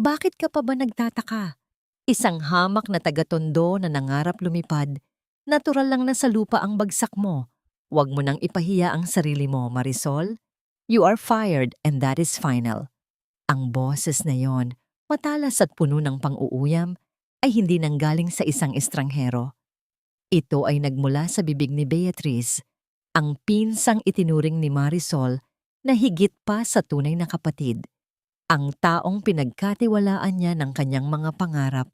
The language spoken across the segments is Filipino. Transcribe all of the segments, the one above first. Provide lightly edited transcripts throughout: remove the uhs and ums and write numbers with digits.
Bakit ka pa ba nagtataka? Isang hamak na taga-Tondo na nangarap lumipad. Natural lang na sa lupa ang bagsak mo. Huwag mo nang ipahiya ang sarili mo, Marisol. You are fired and that is final. Ang boses na yon, matalas at puno ng pang-uuyam, ay hindi nanggaling sa isang estranghero. Ito ay nagmula sa bibig ni Beatrice, ang pinsang itinuring ni Marisol na higit pa sa tunay na kapatid. Ang taong pinagkatiwalaan niya ng kanyang mga pangarap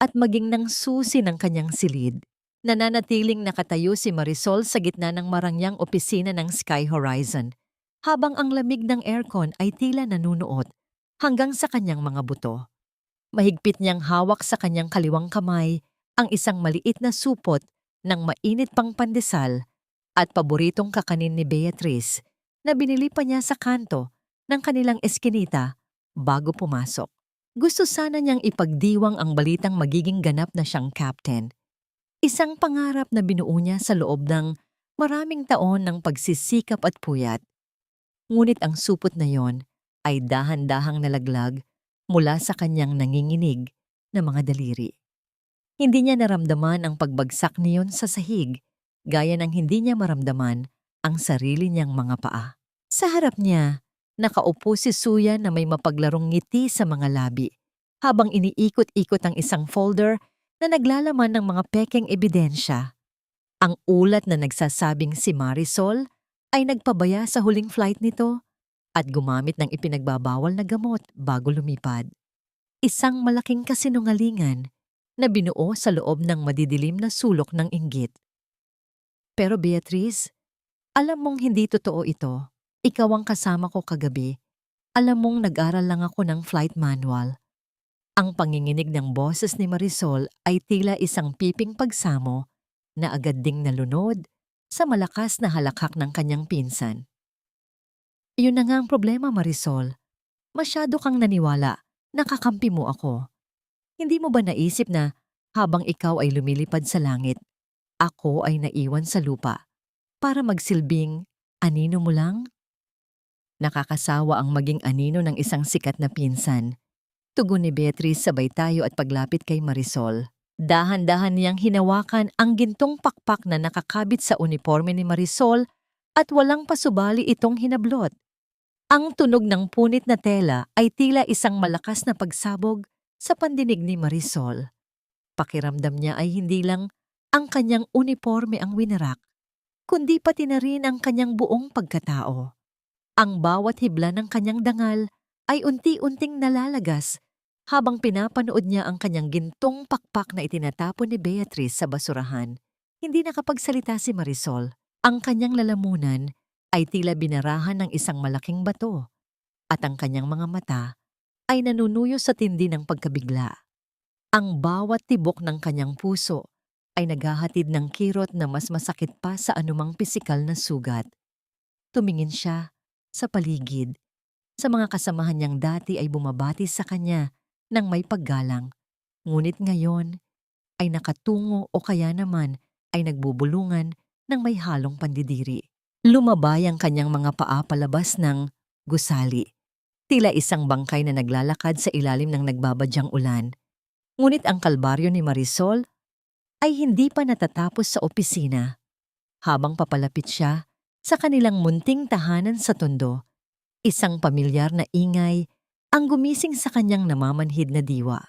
at maging ng susi ng kanyang silid. Nananatiling nakatayo si Marisol sa gitna ng marangyang opisina ng Sky Horizon, habang ang lamig ng aircon ay tila nanunuot hanggang sa kanyang mga buto. Mahigpit niyang hawak sa kanyang kaliwang kamay ang isang maliit na supot ng mainit pang pandesal at paboritong kakanin ni Beatrice na binili pa niya sa kanto ng kanilang eskinita bago pumasok. Gusto sana niyang ipagdiwang ang balitang magiging ganap na siyang captain. Isang pangarap na binuo niya sa loob ng maraming taon ng pagsisikap at puyat. Ngunit ang supot na yon ay dahan-dahang nalaglag mula sa kanyang nanginginig na mga daliri. Hindi niya naramdaman ang pagbagsak niyon sa sahig, gaya ng hindi niya maramdaman ang sarili niyang mga paa. Sa harap niya, nakaupo si Suya na may mapaglarong ngiti sa mga labi, habang iniikot-ikot ang isang folder na naglalaman ng mga pekeng ebidensya. Ang ulat na nagsasabing si Marisol ay nagpabaya sa huling flight nito at gumamit ng ipinagbabawal na gamot bago lumipad. Isang malaking kasinungalingan na binuo sa loob ng madidilim na sulok ng inggit. Pero Beatrice, alam mong hindi totoo ito. Ikaw ang kasama ko kagabi. Alam mong nag-aral lang ako ng flight manual. Ang panginginig ng boses ni Marisol ay tila isang piping pagsamo na agad ding nalunod sa malakas na halakhak ng kanyang pinsan. Iyon na nga ang problema, Marisol. Masyado kang naniwala, nakakampi mo ako. Hindi mo ba naisip na habang ikaw ay lumilipad sa langit, ako ay naiwan sa lupa para magsilbing anino mo lang? Nakakasawa ang maging anino ng isang sikat na pinsan. Tugon ni Beatrice sabay tayo at paglapit kay Marisol. Dahan-dahan niyang hinawakan ang gintong pakpak na nakakabit sa uniforme ni Marisol at walang pasubali itong hinablot. Ang tunog ng punit na tela ay tila isang malakas na pagsabog sa pandinig ni Marisol. Pakiramdam niya ay hindi lang ang kanyang uniforme ang winarak, kundi pati na rin ang kanyang buong pagkatao. Ang bawat hibla ng kanyang dangal ay unti-unting nalalagas habang pinapanood niya ang kanyang gintong pakpak na itinatapon ni Beatrice sa basurahan. Hindi nakapagsalita si Marisol. Ang kanyang lalamunan ay tila binarahan ng isang malaking bato at ang kanyang mga mata ay nanunuyo sa tindi ng pagkabigla. Ang bawat tibok ng kanyang puso ay naghahatid ng kirot na mas masakit pa sa anumang pisikal na sugat. Tumingin siya sa paligid. Sa mga kasamahan niyang dati ay bumabati sa kanya ng may paggalang. Ngunit ngayon ay nakatungo o kaya naman ay nagbubulungan ng may halong pandidiri. Lumabay ang kanyang mga paa palabas ng gusali. Tila isang bangkay na naglalakad sa ilalim ng nagbabadyang ulan. Ngunit ang kalbaryo ni Marisol ay hindi pa natatapos sa opisina. Habang papalapit siya sa kanilang munting tahanan sa Tondo, isang pamilyar na ingay ang gumising sa kanyang namamanhid na diwa.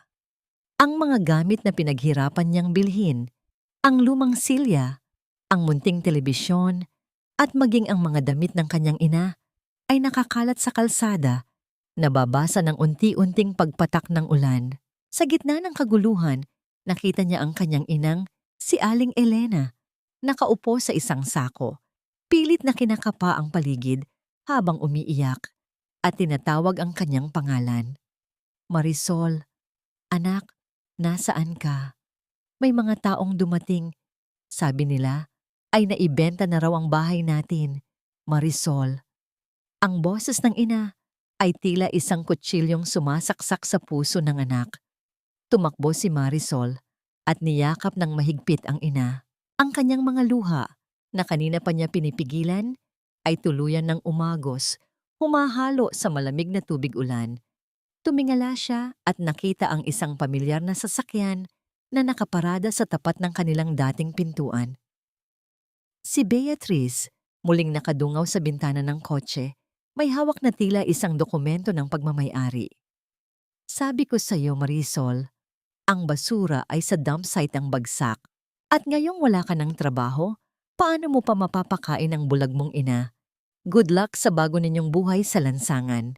Ang mga gamit na pinaghirapan niyang bilhin, ang lumang silya, ang munting telebisyon, at maging ang mga damit ng kanyang ina ay nakakalat sa kalsada, nababasa ng unti-unting pagpatak ng ulan. Sa gitna ng kaguluhan, nakita niya ang kanyang inang, si Aling Elena, nakaupo sa isang sako. Pilit na kinakapa ang paligid habang umiiyak at tinatawag ang kanyang pangalan. Marisol, anak, nasaan ka? May mga taong dumating. Sabi nila, ay naibenta na raw ang bahay natin. Marisol. Ang boses ng ina ay tila isang kutsilyong sumasaksak sa puso ng anak. Tumakbo si Marisol at niyakap ng mahigpit ang ina. Ang kanyang mga luha na kanina pa niya pinipigilan ay tuluyan ng umagos, humahalo sa malamig na tubig ulan. Tumingala siya at nakita ang isang pamilyar na sasakyan na nakaparada sa tapat ng kanilang dating pintuan. Si Beatrice, muling nakadungaw sa bintana ng kotse, may hawak na tila isang dokumento ng pagmamay-ari. Sabi ko sa iyo, Marisol, ang basura ay sa dump site ang bagsak. At ngayong wala ka ng trabaho, paano mo pa mapapakain ang bulag mong ina? Good luck sa bago ninyong buhay sa lansangan.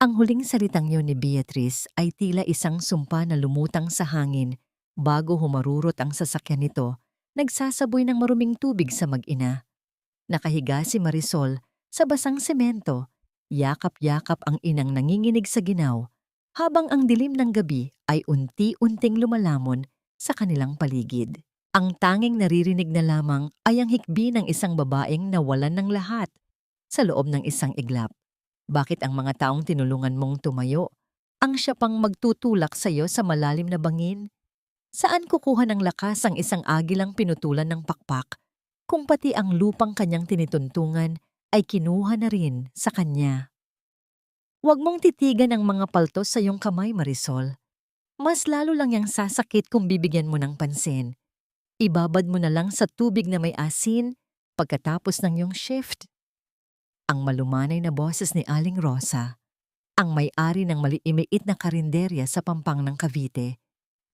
Ang huling salitang yun ni Beatrice ay tila isang sumpa na lumutang sa hangin bago humarurot ang sasakyan nito, nagsasaboy ng maruming tubig sa mag-ina. Nakahiga si Marisol sa basang semento, yakap-yakap ang inang nanginginig sa ginaw, habang ang dilim ng gabi ay unti-unting lumalamon sa kanilang paligid. Ang tanging naririnig na lamang ay ang hikbi ng isang babaeng nawalan ng lahat sa loob ng isang iglap. Bakit ang mga taong tinulungan mong tumayo ang siya pang magtutulak sa iyo sa malalim na bangin? Saan kukuha ng lakas ang isang agilang pinutulan ng pakpak kung pati ang lupang kanyang tinituntungan ay kinuha na rin sa kanya? Huwag mong titigan ang mga paltos sa iyong kamay, Marisol. Mas lalo lang yang sasakit kung bibigyan mo ng pansin. Ibabad mo na lang sa tubig na may asin pagkatapos ng iyong shift. Ang malumanay na boses ni Aling Rosa, ang may-ari ng maliit na karinderya sa Pampang ng Cavite,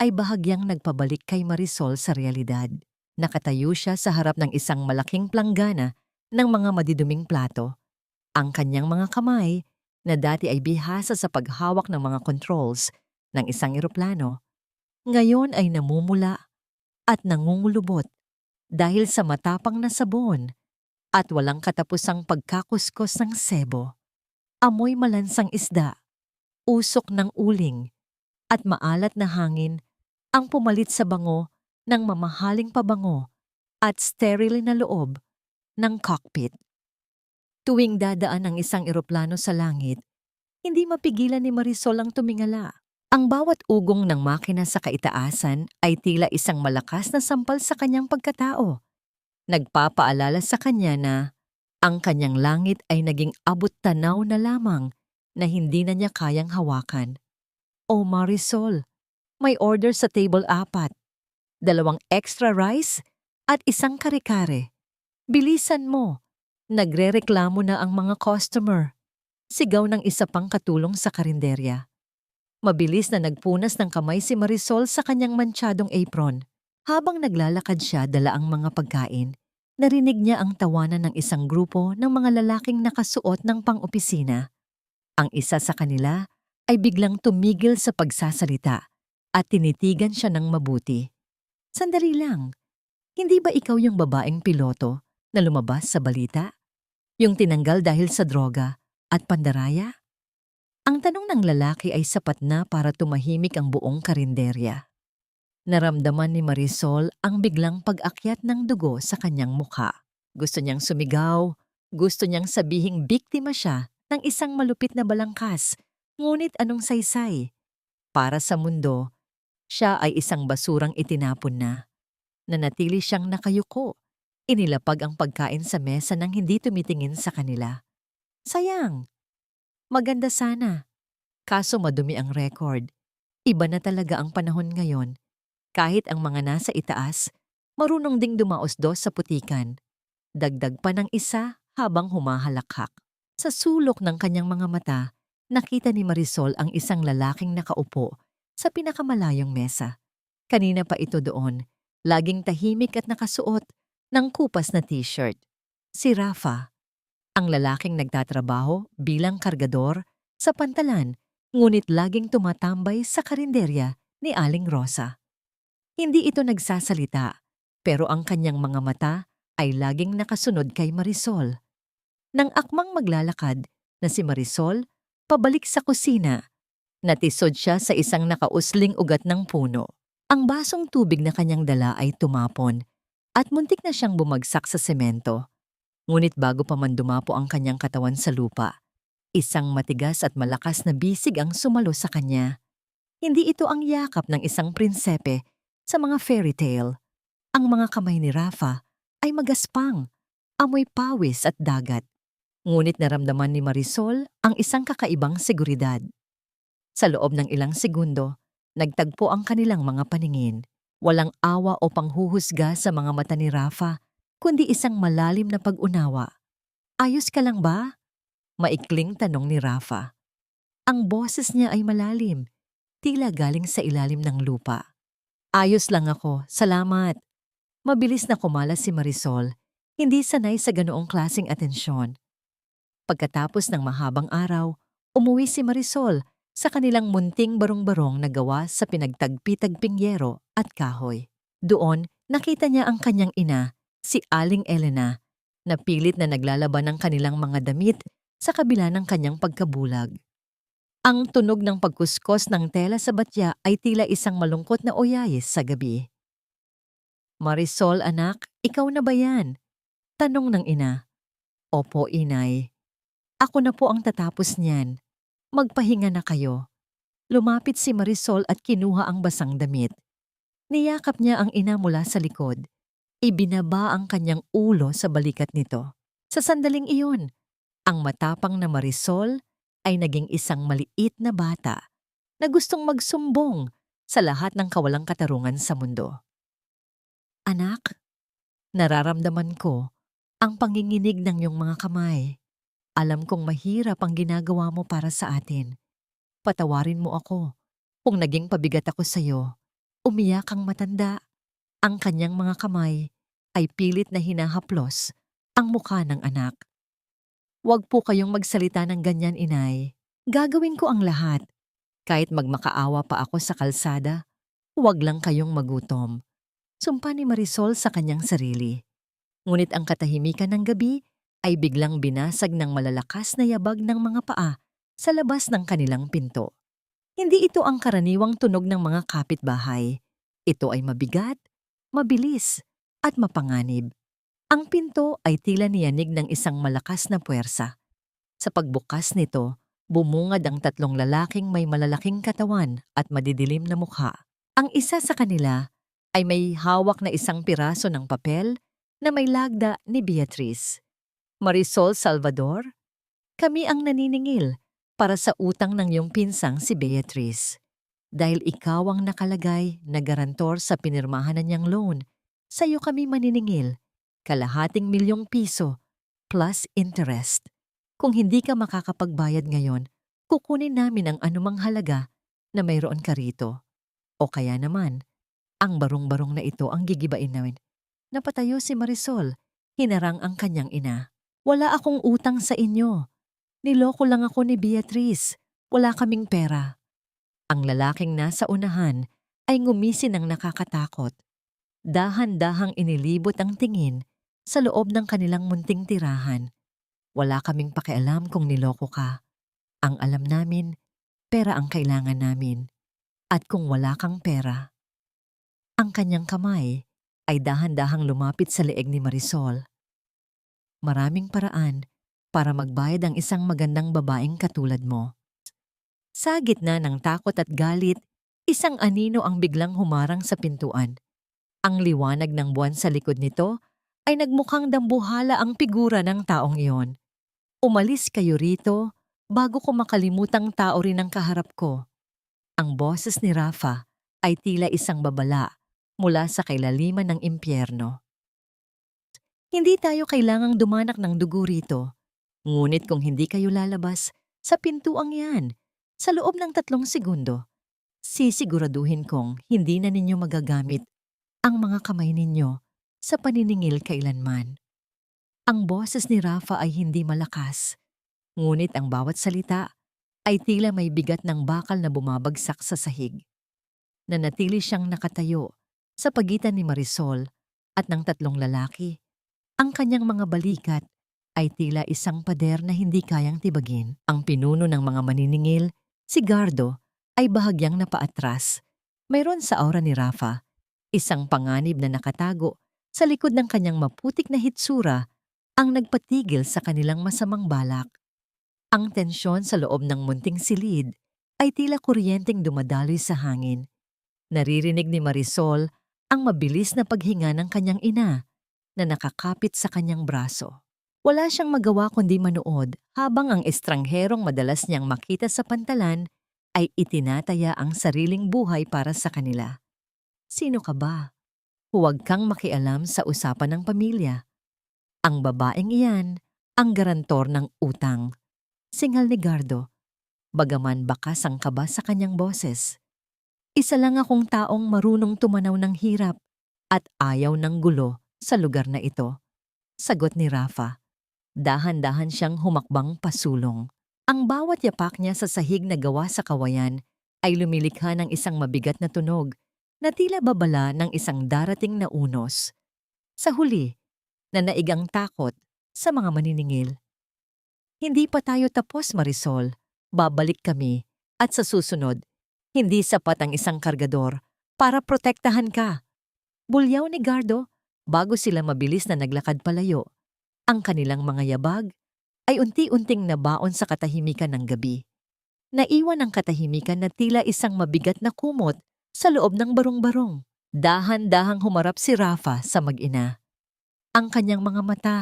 ay bahagyang nagpabalik kay Marisol sa realidad. Nakatayo siya sa harap ng isang malaking planggana ng mga madiduming plato. Ang kanyang mga kamay, na dati ay bihasa sa paghawak ng mga controls ng isang eroplano, ngayon ay namumula at nangungulubot dahil sa matapang na sabon at walang katapusang pagkakuskos ng sebo, amoy malansang isda, usok ng uling, at maalat na hangin ang pumalit sa bango ng mamahaling pabango at sterile na loob ng cockpit. Tuwing dadaan ang isang eroplano sa langit, hindi mapigilan ni Marisol ang tumingala. Ang bawat ugong ng makina sa kaitaasan ay tila isang malakas na sampal sa kanyang pagkatao. Nagpapaalala sa kanya na ang kanyang langit ay naging abot-tanaw na lamang na hindi na niya kayang hawakan. Oh Marisol, may order sa table 4, 2 extra rice at 1 kare-kare. Bilisan mo, nagrereklamo na ang mga customer. Sigaw ng isa pang katulong sa karinderya. Mabilis na nagpunas ng kamay si Marisol sa kanyang mantsadong apron. Habang naglalakad siya dala ang mga pagkain, narinig niya ang tawanan ng isang grupo ng mga lalaking nakasuot ng pang-opisina. Ang isa sa kanila ay biglang tumigil sa pagsasalita at tinitigan siya ng mabuti. Sandali lang, hindi ba ikaw yung babaeng piloto na lumabas sa balita? Yung tinanggal dahil sa droga at pandaraya? Ang tanong ng lalaki ay sapat na para tumahimik ang buong karinderya. Naramdaman ni Marisol ang biglang pag-akyat ng dugo sa kanyang mukha. Gusto niyang sumigaw, gusto niyang sabihing biktima siya ng isang malupit na balangkas, ngunit anong saysay? Para sa mundo, siya ay isang basurang itinapon na. Nanatili siyang nakayuko, inilapag ang pagkain sa mesa nang hindi tumitingin sa kanila. Sayang! Maganda sana. Kaso madumi ang record. Iba na talaga ang panahon ngayon. Kahit ang mga nasa itaas, marunong ding dumaos-dos sa putikan. Dagdag pa ng isa habang humahalakhak. Sa sulok ng kanyang mga mata, nakita ni Marisol ang isang lalaking nakaupo sa pinakamalayong mesa. Kanina pa ito doon, laging tahimik at nakasuot ng kupas na t-shirt. Si Rafa. Ang lalaking nagtatrabaho bilang kargador sa pantalan, ngunit laging tumatambay sa karinderya ni Aling Rosa. Hindi ito nagsasalita, pero ang kanyang mga mata ay laging nakasunod kay Marisol. Nang akmang maglalakad na si Marisol, pabalik sa kusina, natisod siya sa isang nakausling ugat ng puno. Ang basong tubig na kanyang dala ay tumapon at muntik na siyang bumagsak sa semento. Ngunit bago pa man dumapo ang kanyang katawan sa lupa, isang matigas at malakas na bisig ang sumalo sa kanya. Hindi ito ang yakap ng isang prinsepe sa mga fairy tale. Ang mga kamay ni Rafa ay magaspang, amoy pawis at dagat. Ngunit naramdaman ni Marisol ang isang kakaibang seguridad. Sa loob ng ilang segundo, nagtagpo ang kanilang mga paningin. Walang awa o panghuhusga sa mga mata ni Rafa, kundi isang malalim na pag-unawa. Ayos ka lang ba? Maikling tanong ni Rafa. Ang boses niya ay malalim, tila galing sa ilalim ng lupa. Ayos lang ako, salamat. Mabilis na kumalas si Marisol, hindi sanay sa ganoong klaseng atensyon. Pagkatapos ng mahabang araw, umuwi si Marisol sa kanilang munting barong-barong na gawa sa pinagtagpi-tagping yero at kahoy. Doon, nakita niya ang kanyang ina, si Aling Elena, na pilit na naglalaban ng kanilang mga damit sa kabila ng kanyang pagkabulag. Ang tunog ng pagkuskos ng tela sa batya ay tila isang malungkot na oyayis sa gabi. Marisol, anak, ikaw na ba yan? Tanong ng ina. Opo, inay. Ako na po ang tatapos niyan. Magpahinga na kayo. Lumapit si Marisol at kinuha ang basang damit. Niyakap niya ang ina mula sa likod. Ibinaba ang kanyang ulo sa balikat nito. Sa sandaling iyon, ang matapang na Marisol ay naging isang maliit na bata na gustong magsumbong sa lahat ng kawalang katarungan sa mundo. Anak, nararamdaman ko ang panginginig ng iyong mga kamay. Alam kong mahirap ang ginagawa mo para sa atin. Patawarin mo ako kung naging pabigat ako sa iyo. Umiyak ang matanda. Ang kanyang mga kamay ay pilit na hinahaplos ang mukha ng anak. Huwag po kayong magsalita ng ganyan, inay. Gagawin ko ang lahat. Kahit magmakaawa pa ako sa kalsada, huwag lang kayong magutom. Sumpa ni Marisol sa kanyang sarili. Ngunit ang katahimikan ng gabi ay biglang binasag ng malalakas na yabag ng mga paa sa labas ng kanilang pinto. Hindi ito ang karaniwang tunog ng mga kapitbahay. Ito ay mabigat, mabilis, at mapanganib. Ang pinto ay tila niyanig ng isang malakas na puwersa. Sa pagbukas nito, bumungad ang tatlong lalaking may malalaking katawan at madidilim na mukha. Ang isa sa kanila ay may hawak na isang piraso ng papel na may lagda ni Beatrice. Marisol Salvador, kami ang naniningil para sa utang ng iyong pinsang si Beatrice. Dahil ikaw ang nakalagay na garantor sa pinirmahan na niyang loan, sa iyo kami maniningil, ₱250,000 plus interest. Kung hindi ka makakapagbayad ngayon, kukunin namin ang anumang halaga na mayroon ka rito. O kaya naman, ang barong-barong na ito ang gigibain namin. Napatayo si Marisol, hinarang ang kanyang ina. Wala akong utang sa inyo. Niloko lang ako ni Beatrice. Wala kaming pera. Ang lalaking nasa unahan ay ngumisi ng nakakatakot. Dahan-dahang inilibot ang tingin sa loob ng kanilang munting tirahan. Wala kaming pakialam kung niloko ka. Ang alam namin, pera ang kailangan namin. At kung wala kang pera, ang kanyang kamay ay dahan-dahang lumapit sa leeg ni Marisol. Maraming paraan para magbayad ang isang magandang babaeng katulad mo. Sa gitna ng takot at galit, isang anino ang biglang humarang sa pintuan. Ang liwanag ng buwan sa likod nito ay nagmukhang dambuhala ang figura ng taong iyon. Umalis kayo rito bago ko makalimutang tao rin ang kaharap ko. Ang boses ni Rafa ay tila isang babala mula sa kailaliman ng impyerno. Hindi tayo kailangang dumanak ng dugo rito. Ngunit kung hindi kayo lalabas sa pintuang yan, sa loob ng 3 segundo, sisiguraduhin kong hindi na ninyo magagamit ang mga kamay ninyo sa paniningil kailanman. Ang boses ni Rafa ay hindi malakas, ngunit ang bawat salita ay tila may bigat ng bakal na bumabagsak sa sahig. Nanatili siyang nakatayo sa pagitan ni Marisol at ng 3 lalaki. Ang kanyang mga balikat ay tila isang pader na hindi kayang tibagin. Ang pinuno ng mga maniningil, si Gardo, ay bahagyang napaatras. Mayroon sa aura ni Rafa, isang panganib na nakatago sa likod ng kanyang maputik na hitsura ang nagpatigil sa kanilang masamang balak. Ang tensyon sa loob ng munting silid ay tila kuryenteng dumadaloy sa hangin. Naririnig ni Marisol ang mabilis na paghinga ng kanyang ina na nakakapit sa kanyang braso. Wala siyang magawa kundi manood habang ang estrangherong madalas niyang makita sa pantalan ay itinataya ang sariling buhay para sa kanila. Sino ka ba? Huwag kang makialam sa usapan ng pamilya. Ang babaeng iyan ang garantor ng utang. Singal ni Gardo, bagaman bakas ang kaba sa kanyang boses. Isa lang akong taong marunong tumanaw ng hirap at ayaw ng gulo sa lugar na ito. Sagot ni Rafa. Dahan-dahan siyang humakbang pasulong. Ang bawat yapak niya sa sahig na gawa sa kawayan ay lumilikha ng isang mabigat na tunog na tila babala ng isang darating na unos. Sa huli, nanaig ang takot sa mga maniningil. Hindi pa tayo tapos, Marisol. Babalik kami at sa susunod, hindi sapat ang isang kargador para protektahan ka. Bulyaw ni Gardo bago sila mabilis na naglakad palayo. Ang kanilang mga yabag ay unti-unting nabaon sa katahimikan ng gabi. Naiwan ang katahimikan na tila isang mabigat na kumot sa loob ng barong-barong. Dahan-dahang humarap si Rafa sa mag-ina. Ang kanyang mga mata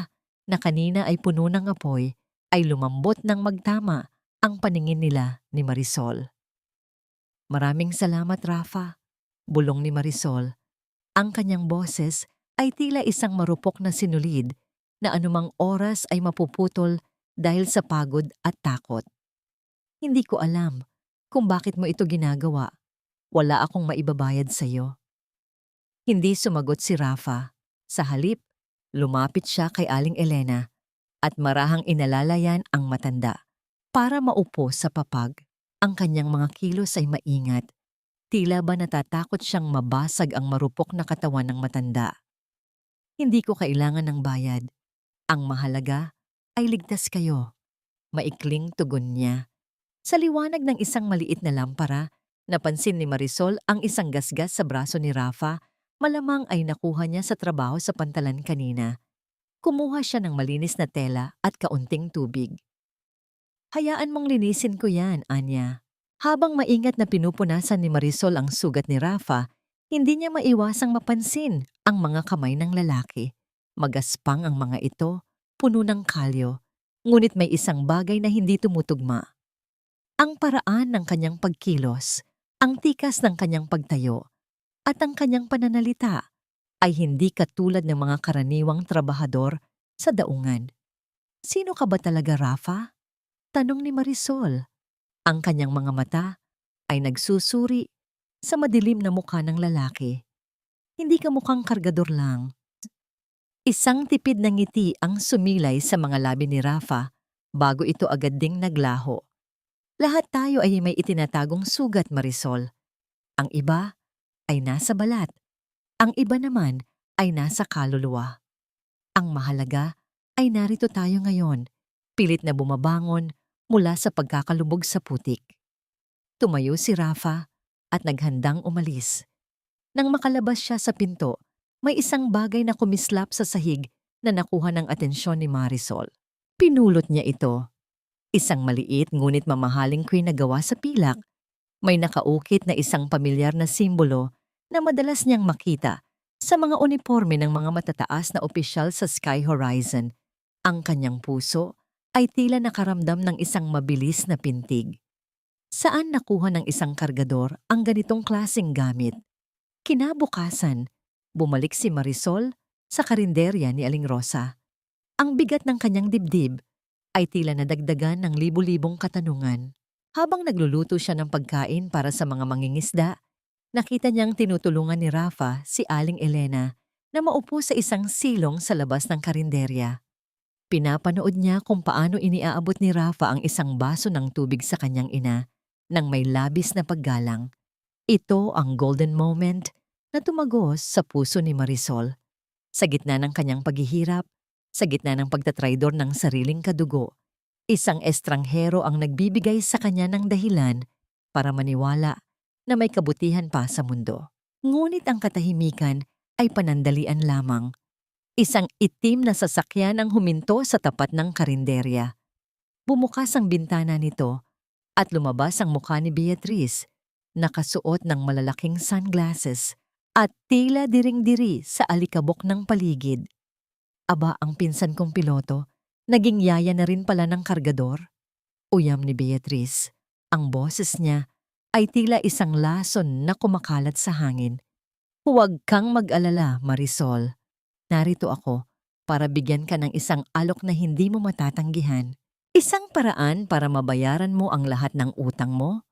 na kanina ay puno ng apoy ay lumambot ng magtama ang paningin nila ni Marisol. Maraming salamat, Rafa, bulong ni Marisol. Ang kanyang boses ay tila isang marupok na sinulid na anumang oras ay mapuputol dahil sa pagod at takot. Hindi ko alam kung bakit mo ito ginagawa. Wala akong maibabayad sa iyo. Hindi sumagot si Rafa. Sa halip, lumapit siya kay Aling Elena at marahang inalalayan ang matanda para maupo sa papag. Ang kanyang mga kilos ay maingat. Tila ba natatakot siyang mabasag ang marupok na katawan ng matanda. Hindi ko kailangan ng bayad. Ang mahalaga ay ligtas kayo. Maikling tugon niya. Sa liwanag ng isang maliit na lampara, napansin ni Marisol ang isang gasgas sa braso ni Rafa. Malamang ay nakuha niya sa trabaho sa pantalan kanina. Kumuha siya ng malinis na tela at kaunting tubig. Hayaan mong linisin ko yan, Anya. Habang maingat na pinupunasan ni Marisol ang sugat ni Rafa, hindi niya maiwasang mapansin ang mga kamay ng lalaki. Magaspang ang mga ito, puno ng kalyo, ngunit may isang bagay na hindi tumutugma. Ang paraan ng kanyang pagkilos, ang tikas ng kanyang pagtayo, at ang kanyang pananalita ay hindi katulad ng mga karaniwang trabahador sa daungan. Sino ka ba talaga, Rafa? Tanong ni Marisol. Ang kanyang mga mata ay nagsusuri sa madilim na mukha ng lalaki. Hindi ka mukhang kargador lang. Isang tipid na ngiti ang sumilay sa mga labi ni Rafa bago ito agad ding naglaho. Lahat tayo ay may itinatagong sugat, Marisol. Ang iba ay nasa balat. Ang iba naman ay nasa kaluluwa. Ang mahalaga ay narito tayo ngayon, pilit na bumabangon mula sa pagkakalubog sa putik. Tumayo si Rafa at naghandang umalis. Nang makalabas siya sa pinto, may isang bagay na kumislap sa sahig na nakuha ng atensyon ni Marisol. Pinulot niya ito. Isang maliit ngunit mamahaling queen na gawa sa pilak. May nakaukit na isang pamilyar na simbolo na madalas niyang makita sa mga uniforme ng mga matataas na opisyal sa Sky Horizon. Ang kanyang puso ay tila nakaramdam ng isang mabilis na pintig. Saan nakuha ng isang kargador ang ganitong klaseng gamit? Kinabukasan, bumalik si Marisol sa karinderya ni Aling Rosa. Ang bigat ng kanyang dibdib ay tila nadagdagan ng libu-libong katanungan. Habang nagluluto siya ng pagkain para sa mga mangingisda, nakita niyang tinutulungan ni Rafa si Aling Elena na maupo sa isang silong sa labas ng karinderya. Pinapanood niya kung paano iniaabot ni Rafa ang isang baso ng tubig sa kanyang ina nang may labis na paggalang. Ito ang golden moment na tumagos sa puso ni Marisol. Sa gitna ng kanyang paghihirap, sa gitna ng pagtatraidor ng sariling kadugo, isang estranghero ang nagbibigay sa kanya ng dahilan para maniwala na may kabutihan pa sa mundo. Ngunit ang katahimikan ay panandalian lamang. Isang itim na sasakyan ang huminto sa tapat ng karinderya. Bumukas ang bintana nito at lumabas ang mukha ni Beatrice, nakasuot ng malalaking sunglasses at tila diring-diri sa alikabok ng paligid. Aba, ang pinsan kong piloto, naging yaya na rin pala ng kargador. Uyam ni Beatrice. Ang boses niya ay tila isang lason na kumakalat sa hangin. Huwag kang mag-alala, Marisol. Narito ako para bigyan ka ng isang alok na hindi mo matatanggihan. Isang paraan para mabayaran mo ang lahat ng utang mo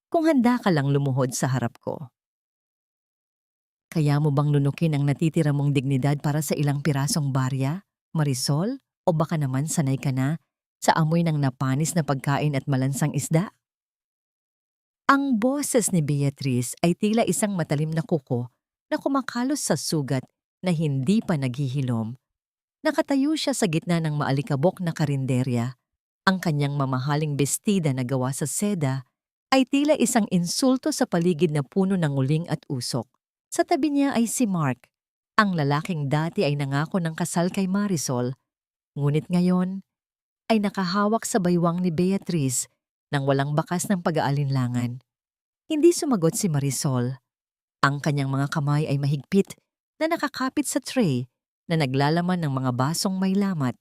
kung handa ka lang lumuhod sa harap ko. Kaya mo bang lunukin ang natitira mong dignidad para sa ilang pirasong barya, Marisol? O baka naman sanay ka na sa amoy ng napanis na pagkain at malansang isda? Ang boses ni Beatrice ay tila isang matalim na kuko na kumakalos sa sugat na hindi pa naghihilom. Nakatayo siya sa gitna ng maalikabok na karinderya. Ang kanyang mamahaling bestida na gawa sa seda ay tila isang insulto sa paligid na puno ng uling at usok. Sa tabi niya ay si Mark, ang lalaking dati ay nangako ng kasal kay Marisol, ngunit ngayon ay nakahawak sa baywang ni Beatrice nang walang bakas ng pag-aalinlangan. Hindi sumagot si Marisol. Ang kanyang mga kamay ay mahigpit na nakakapit sa tray na naglalaman ng mga basong may lamat.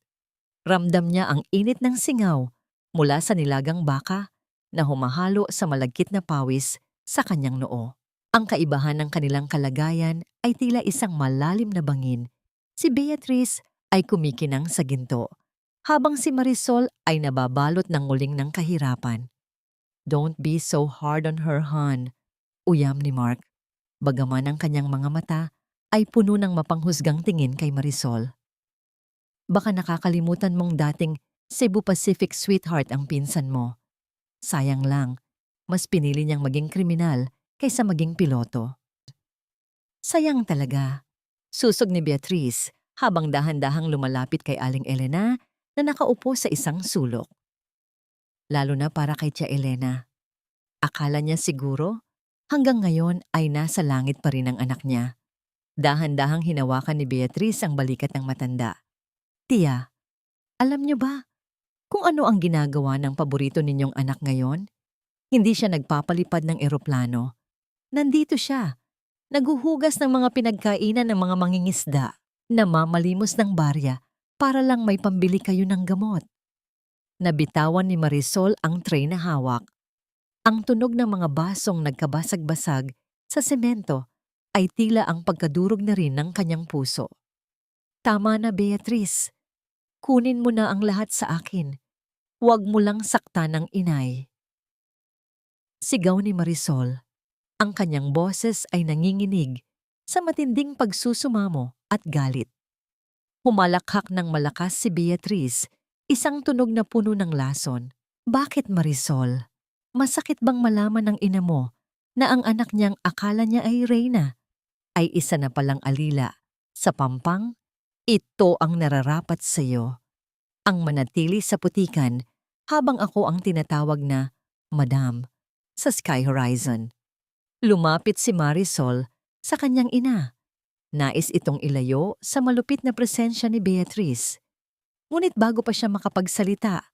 Ramdam niya ang init ng singaw mula sa nilagang baka na humahalo sa malagkit na pawis sa kanyang noo. Ang kaibahan ng kanilang kalagayan ay tila isang malalim na bangin. Si Beatrice ay kumikinang sa ginto, habang si Marisol ay nababalot ng uling ng kahirapan. "Don't be so hard on her, hon," uyam ni Mark, bagaman ang kanyang mga mata ay puno ng mapanghusgang tingin kay Marisol. "Baka nakakalimutan mong dating Cebu Pacific sweetheart ang pinsan mo. Sayang lang, mas pinili niyang maging kriminal kaysa maging piloto." "Sayang talaga," susog ni Beatrice habang dahan-dahang lumalapit kay Aling Elena na nakaupo sa isang sulok. Lalo na para kay Tia Elena. Akala niya siguro hanggang ngayon ay nasa langit pa rin ang anak niya. Dahan-dahang hinawakan ni Beatrice ang balikat ng matanda. "Tia, alam niyo ba kung ano ang ginagawa ng paborito ninyong anak ngayon? Hindi siya nagpapalipad ng eroplano. Nandito siya, naguhugas ng mga pinagkainan ng mga mangingisda, namamalimos ng barya para lang may pambili kayo ng gamot." Nabitawan ni Marisol ang tray na hawak. Ang tunog ng mga basong nagkabasag-basag sa semento ay tila ang pagkadurog na rin ng kanyang puso. "Tama na, Beatrice. Kunin mo na ang lahat sa akin. Huwag mo lang saktan ng inay." Sigaw ni Marisol. Ang kanyang boses ay nanginginig sa matinding pagsusumamo at galit. Humalakhak ng malakas si Beatrice, isang tunog na puno ng lason. "Bakit, Marisol? Masakit bang malaman ng ina mo na ang anak niyang akala niya ay reyna ay isa na palang alila sa pampang? Ito ang nararapat sa iyo. Ang manatili sa putikan habang ako ang tinatawag na Madam sa Sky Horizon." Lumapit si Marisol sa kanyang ina. Nais itong ilayo sa malupit na presensya ni Beatrice. Ngunit bago pa siya makapagsalita,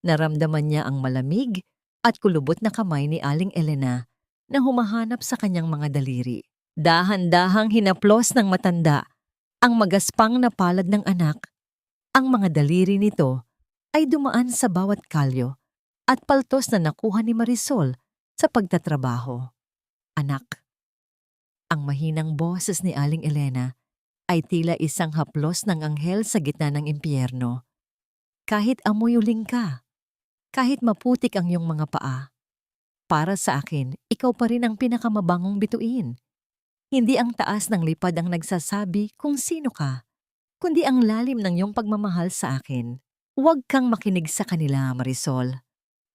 naramdaman niya ang malamig at kulubot na kamay ni Aling Elena na humahanap sa kanyang mga daliri. Dahan-dahang hinaplos ng matanda ang magaspang na palad ng anak. Ang mga daliri nito ay dumaan sa bawat kalyo at paltos na nakuha ni Marisol sa pagtatrabaho. "Anak." Ang mahinang boses ni Aling Elena ay tila isang haplos ng anghel sa gitna ng impyerno. "Kahit amoy uling ka, kahit maputik ang iyong mga paa, para sa akin, ikaw pa rin ang pinakamabangong bituin. Hindi ang taas ng lipad ang nagsasabi kung sino ka, kundi ang lalim ng iyong pagmamahal sa akin. Huwag kang makinig sa kanila, Marisol.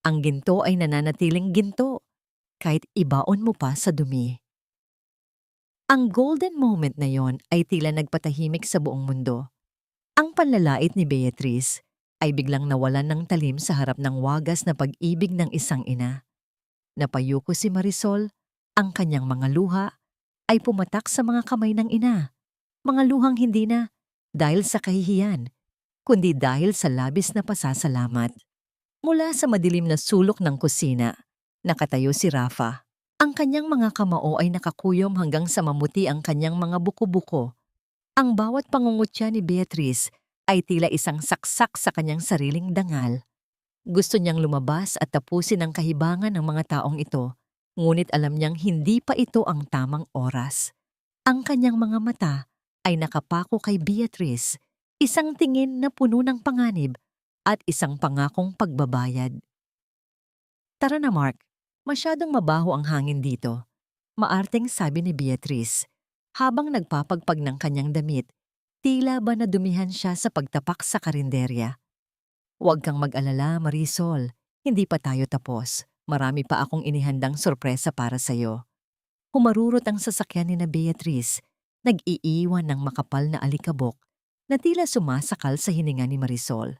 Ang ginto ay nananatiling ginto, kahit ibaon mo pa sa dumi." Ang golden moment na yon ay tila nagpatahimik sa buong mundo. Ang panlalait ni Beatrice ay biglang nawalan ng talim sa harap ng wagas na pag-ibig ng isang ina. Napayuko si Marisol, ang kanyang mga luha ay pumatak sa mga kamay ng ina. Mga luhang hindi na dahil sa kahihiyan, kundi dahil sa labis na pasasalamat. Mula sa madilim na sulok ng kusina, nakatayo si Rafa. Ang kanyang mga kamao ay nakakuyom hanggang sa mamuti ang kanyang mga buko-buko. Ang bawat pangungutya ni Beatrice ay tila isang saksak sa kanyang sariling dangal. Gusto niyang lumabas at tapusin ang kahibangan ng mga taong ito, Ngunit alam niyang hindi pa ito ang tamang oras. Ang kanyang mga mata ay nakapako kay Beatrice, isang tingin na puno ng panganib at isang pangakong pagbabayad. Tara na Mark, masyadong mabaho ang hangin dito. Maarteng sabi ni Beatrice, habang nagpapagpag ng kanyang damit, tila ba nadumihan siya sa pagtapak sa karinderya. Huwag kang mag-alala, Marisol. Hindi pa tayo tapos. Marami pa akong inihandang sorpresa para sa'yo. Humarurot ang sasakyan ni na Beatrice, nag-iiwan ng makapal na alikabok na tila sumasakal sa hininga ni Marisol.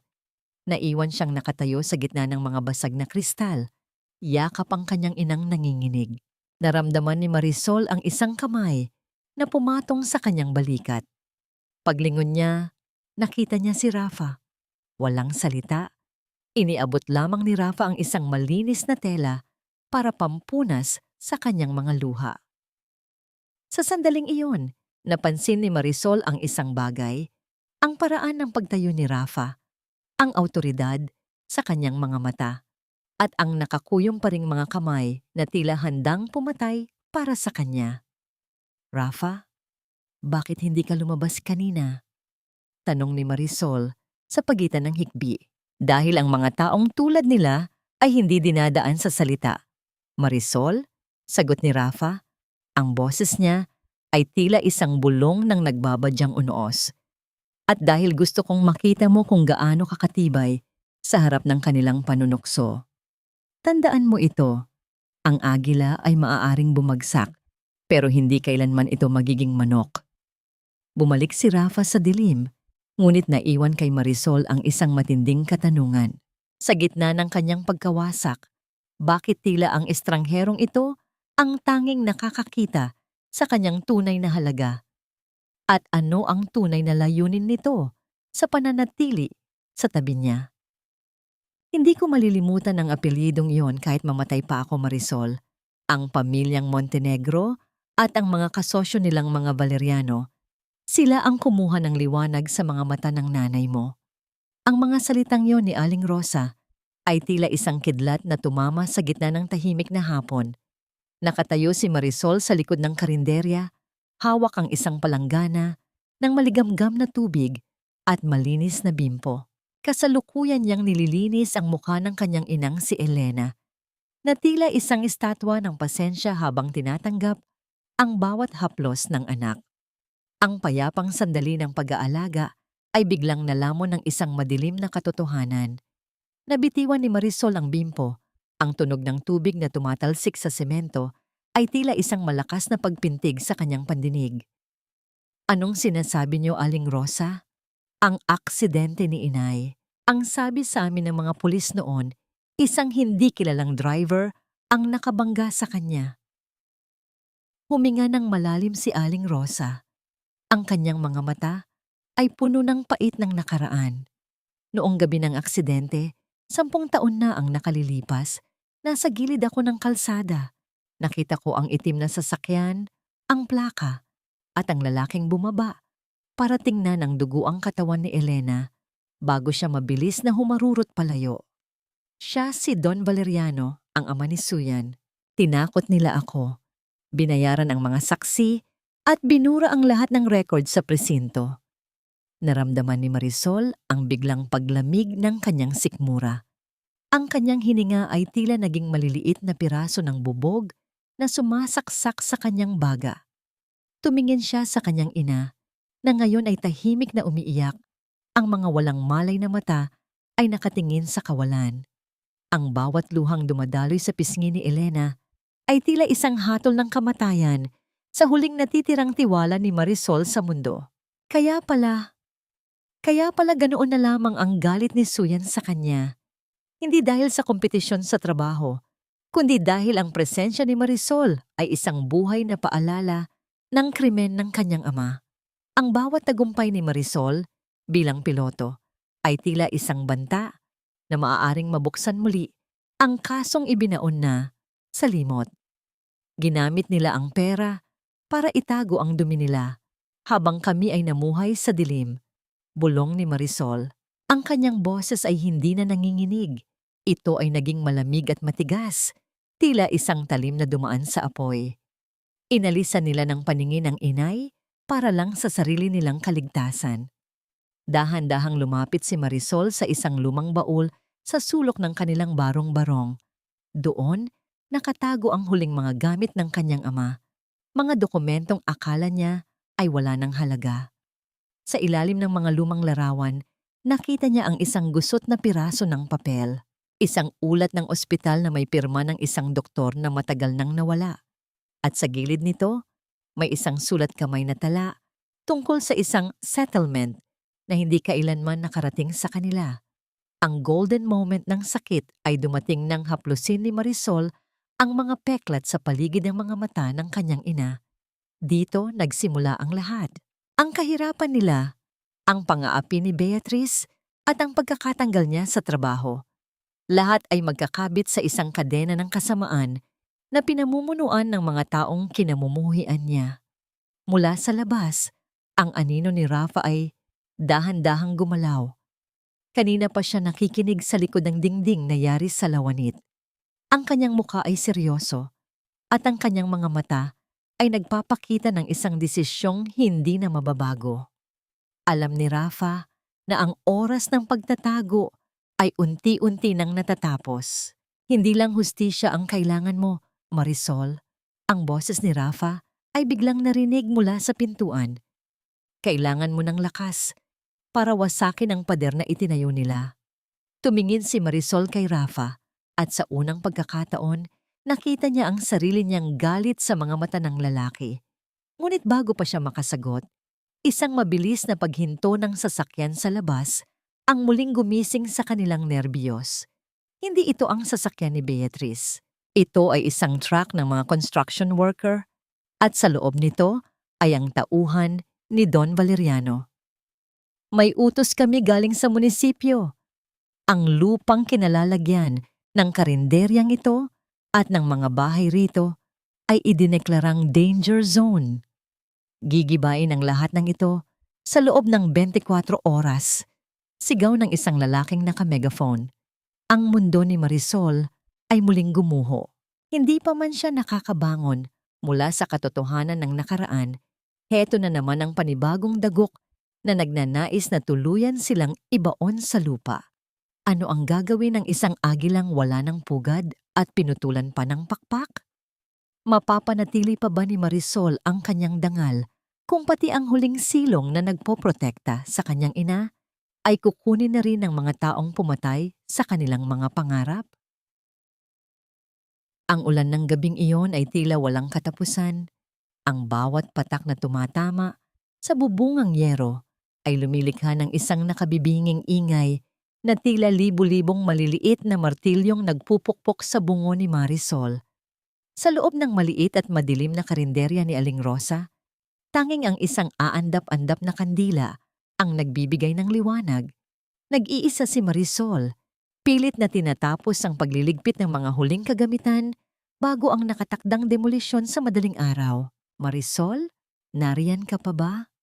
Naiwan siyang nakatayo sa gitna ng mga basag na kristal. Yakap ang kanyang inang nanginginig. Naramdaman ni Marisol ang isang kamay na pumatong sa kanyang balikat. Paglingon niya, nakita niya si Rafa. Walang salita. Iniabot lamang ni Rafa ang isang malinis na tela para pampunas sa kanyang mga luha. Sa sandaling iyon, napansin ni Marisol ang isang bagay, ang paraan ng pagtayo ni Rafa, ang awtoridad sa kanyang mga mata, at ang nakakuyong pa ring mga kamay na tila handang pumatay para sa kanya. Rafa, bakit hindi ka lumabas kanina? Tanong ni Marisol sa pagitan ng hikbi. Dahil ang mga taong tulad nila ay hindi dinadaan sa salita. Marisol, sagot ni Rafa, ang boses niya ay tila isang bulong ng nagbabadyang unoos. At dahil gusto kong makita mo kung gaano kakatibay sa harap ng kanilang panunukso. Tandaan mo ito, ang agila ay maaaring bumagsak, pero hindi kailanman ito magiging manok. Bumalik si Rafa sa dilim, ngunit naiwan kay Marisol ang isang matinding katanungan. Sa gitna ng kanyang pagkawasak, bakit tila ang estrangherong ito ang tanging nakakakita sa kanyang tunay na halaga? At ano ang tunay na layunin nito sa pananatili sa tabi niya? Hindi ko malilimutan ang apelyidong iyon kahit mamatay pa ako, Marisol. Ang pamilyang Montenegro at ang mga kasosyo nilang mga Valeriano, sila ang kumuha ng liwanag sa mga mata ng nanay mo. Ang mga salitang yon ni Aling Rosa ay tila isang kidlat na tumama sa gitna ng tahimik na hapon. Nakatayo si Marisol sa likod ng karinderya, hawak ang isang palanggana ng maligamgam na tubig at malinis na bimpo. Kasalukuyan niyang nililinis ang mukha ng kanyang inang si Elena, na tila isang estatwa ng pasensya habang tinatanggap ang bawat haplos ng anak. Ang payapang sandali ng pag-aalaga ay biglang nalamon ng isang madilim na katotohanan. Nabitiwan ni Marisol ang bimpo. Ang tunog ng tubig na tumatalsik sa semento ay tila isang malakas na pagpintig sa kanyang pandinig. Anong sinasabi niyo, Aling Rosa? Ang aksidente ni Inay. Ang sabi sa amin ng mga pulis noon, isang hindi kilalang driver ang nakabangga sa kanya. Huminga ng malalim si Aling Rosa. Ang kanyang mga mata ay puno ng pait ng nakaraan. Noong gabi ng aksidente, 10 taon na ang nakalilipas, nasa gilid ako ng kalsada. Nakita ko ang itim na sasakyan, ang plaka, at ang lalaking bumaba para tingnan ang dugo ang katawan ni Elena bago siya mabilis na humarurot palayo. Siya si Don Valeriano, ang ama ni Suyan. Tinakot nila ako. Binayaran ang mga saksi at binura ang lahat ng record sa presinto. Naramdaman ni Marisol ang biglang paglamig ng kanyang sikmura. Ang kanyang hininga ay tila naging maliliit na piraso ng bubog na sumasaksak sa kanyang baga. Tumingin siya sa kanyang ina, na ngayon ay tahimik na umiiyak. Ang mga walang malay na mata ay nakatingin sa kawalan. Ang bawat luhang dumadaloy sa pisngi ni Elena ay tila isang hatol ng kamatayan sa huling natitirang tiwala ni Marisol sa mundo. Kaya pala ganoon na lamang ang galit ni Suyan sa kanya. Hindi dahil sa kompetisyon sa trabaho, kundi dahil ang presensya ni Marisol ay isang buhay na paalala ng krimen ng kanyang ama. Ang bawat tagumpay ni Marisol bilang piloto ay tila isang banta na maaaring mabuksan muli ang kasong ibinaon na sa limot. Ginamit nila ang pera para itago ang dumi nila habang kami ay namuhay sa dilim. Bulong ni Marisol. Ang kanyang boses ay hindi na nanginginig. Ito ay naging malamig at matigas. tila isang talim na dumaan sa apoy. Inalisan nila ng paningin ang inay para lang sa sarili nilang kaligtasan. Dahan-dahang lumapit si Marisol sa isang lumang baul sa sulok ng kanilang barong-barong. Doon, nakatago ang huling mga gamit ng kanyang ama, mga dokumentong akala niya ay wala ng halaga. Sa ilalim ng mga lumang larawan, nakita niya ang isang gusot na piraso ng papel, isang ulat ng ospital na may pirma ng isang doktor na matagal nang nawala. At sa gilid nito, may isang sulat kamay na tala tungkol sa isang settlement na hindi kailanman nakarating sa kanila. Ang golden moment ng sakit ay dumating nang haplusin ni Marisol ang mga peklat sa paligid ng mga mata ng kanyang ina. Dito nagsimula ang lahat. Ang kahirapan nila, ang pang-aapi ni Beatrice at ang pagkakatanggal niya sa trabaho. Lahat ay magkakabit sa isang kadena ng kasamaan na pinamumunuan ng mga taong kinamumuhian niya. Mula sa labas, ang anino ni Rafa ay dahan-dahang gumalaw. Kanina pa siya nakikinig sa likod ng dingding na yari sa lawanit. Ang kanyang mukha ay seryoso at ang kanyang mga mata ay nagpapakita ng isang desisyong hindi na mababago. Alam ni Rafa na ang oras ng pagtatago ay unti-unti nang natatapos. Hindi lang hustisya ang kailangan mo, Marisol. Ang boses ni Rafa ay biglang narinig mula sa pintuan. Kailangan mo ng lakas para wasakin ang pader na itinayo nila. Tumingin si Marisol kay Rafa at sa unang pagkakataon, nakita niya ang sarili niyang galit sa mga mata ng lalaki. Ngunit bago pa siya makasagot, isang mabilis na paghinto ng sasakyan sa labas ang muling gumising sa kanilang nerbiyos. Hindi ito ang sasakyan ni Beatrice. Ito ay isang truck ng mga construction worker at sa loob nito ay ang tauhan ni Don Valeriano. May utos kami galing sa munisipyo. Ang lupang kinalalagyan ng karinderyang ito at ng mga bahay rito ay idineklarang danger zone. Gigibain ang lahat ng ito sa loob ng 24 oras. Sigaw ng isang lalaking naka-megaphone. Ang mundo ni Marisol ay muling gumuho. Hindi pa man siya nakakabangon mula sa katotohanan ng nakaraan, heto na naman ang panibagong dagok na nagnanais na tuluyan silang ibaon sa lupa. Ano ang gagawin ng isang agilang wala ng pugad at pinutulan pa ng pakpak? Mapapanatili pa ba ni Marisol ang kanyang dangal kung pati ang huling silong na nagpoprotekta sa kanyang ina ay kukunin na rin ng mga taong pumatay sa kanilang mga pangarap? Ang ulan ng gabing iyon ay tila walang katapusan. Ang bawat patak na tumatama sa bubungang yero ay lumilikha ng isang nakabibinging ingay na tila libu-libong maliliit na martilyong nagpupukpok sa bungo ni Marisol. Sa loob ng maliit at madilim na karinderya ni Aling Rosa, tanging ang isang aandap-andap na kandila ang nagbibigay ng liwanag. Nag-iisa si Marisol, pilit na tinatapos ang pagliligpit ng mga huling kagamitan bago ang nakatakdang demolisyon sa madaling araw. Marisol, nariyan ka pa ba?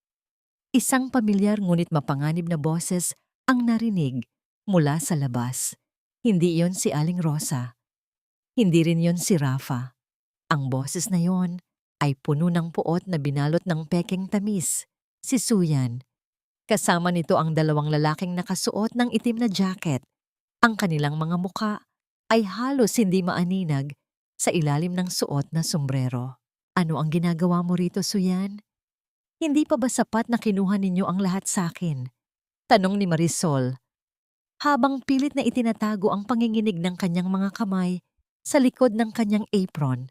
Isang pamilyar ngunit mapanganib na boses ang narinig mula sa labas. Hindi iyon si Aling Rosa. Hindi rin iyon si Rafa. Ang boses na iyon ay puno ng puot na binalot ng pekeng tamis, si Suyan. Kasama nito ang dalawang lalaking nakasuot ng itim na jacket. Ang kanilang mga muka ay halos hindi maaninag sa ilalim ng suot na sombrero. Ano ang ginagawa mo rito, Suyan? Hindi pa ba sapat na kinuha ninyo ang lahat sa akin? Tanong ni Marisol, habang pilit na itinatago ang panginginig ng kanyang mga kamay sa likod ng kanyang apron.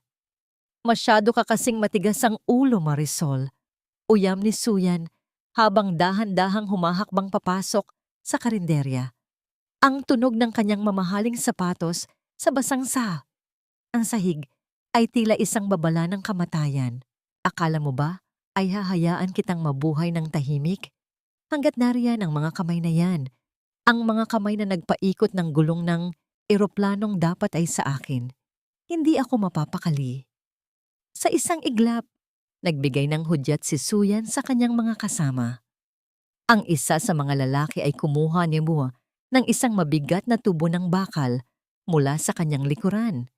Masyado ka kasing matigas ang ulo, Marisol. Uyam ni Suyan habang dahan-dahang humahakbang papasok sa karinderya. Ang tunog ng kanyang mamahaling sapatos sa basang ang sahig ay tila isang babala ng kamatayan. Akala mo ba ay hahayaan kitang mabuhay ng tahimik? Hanggat nariyan ang mga kamay na yan, ang mga kamay na nagpaikot ng gulong ng eroplanong dapat ay sa akin. Hindi ako mapapakali. Sa isang iglap, nagbigay ng hudyat si Suyan sa kanyang mga kasama. Ang isa sa mga lalaki ay kumuha ni Mua ng isang mabigat na tubo ng bakal mula sa kanyang likuran.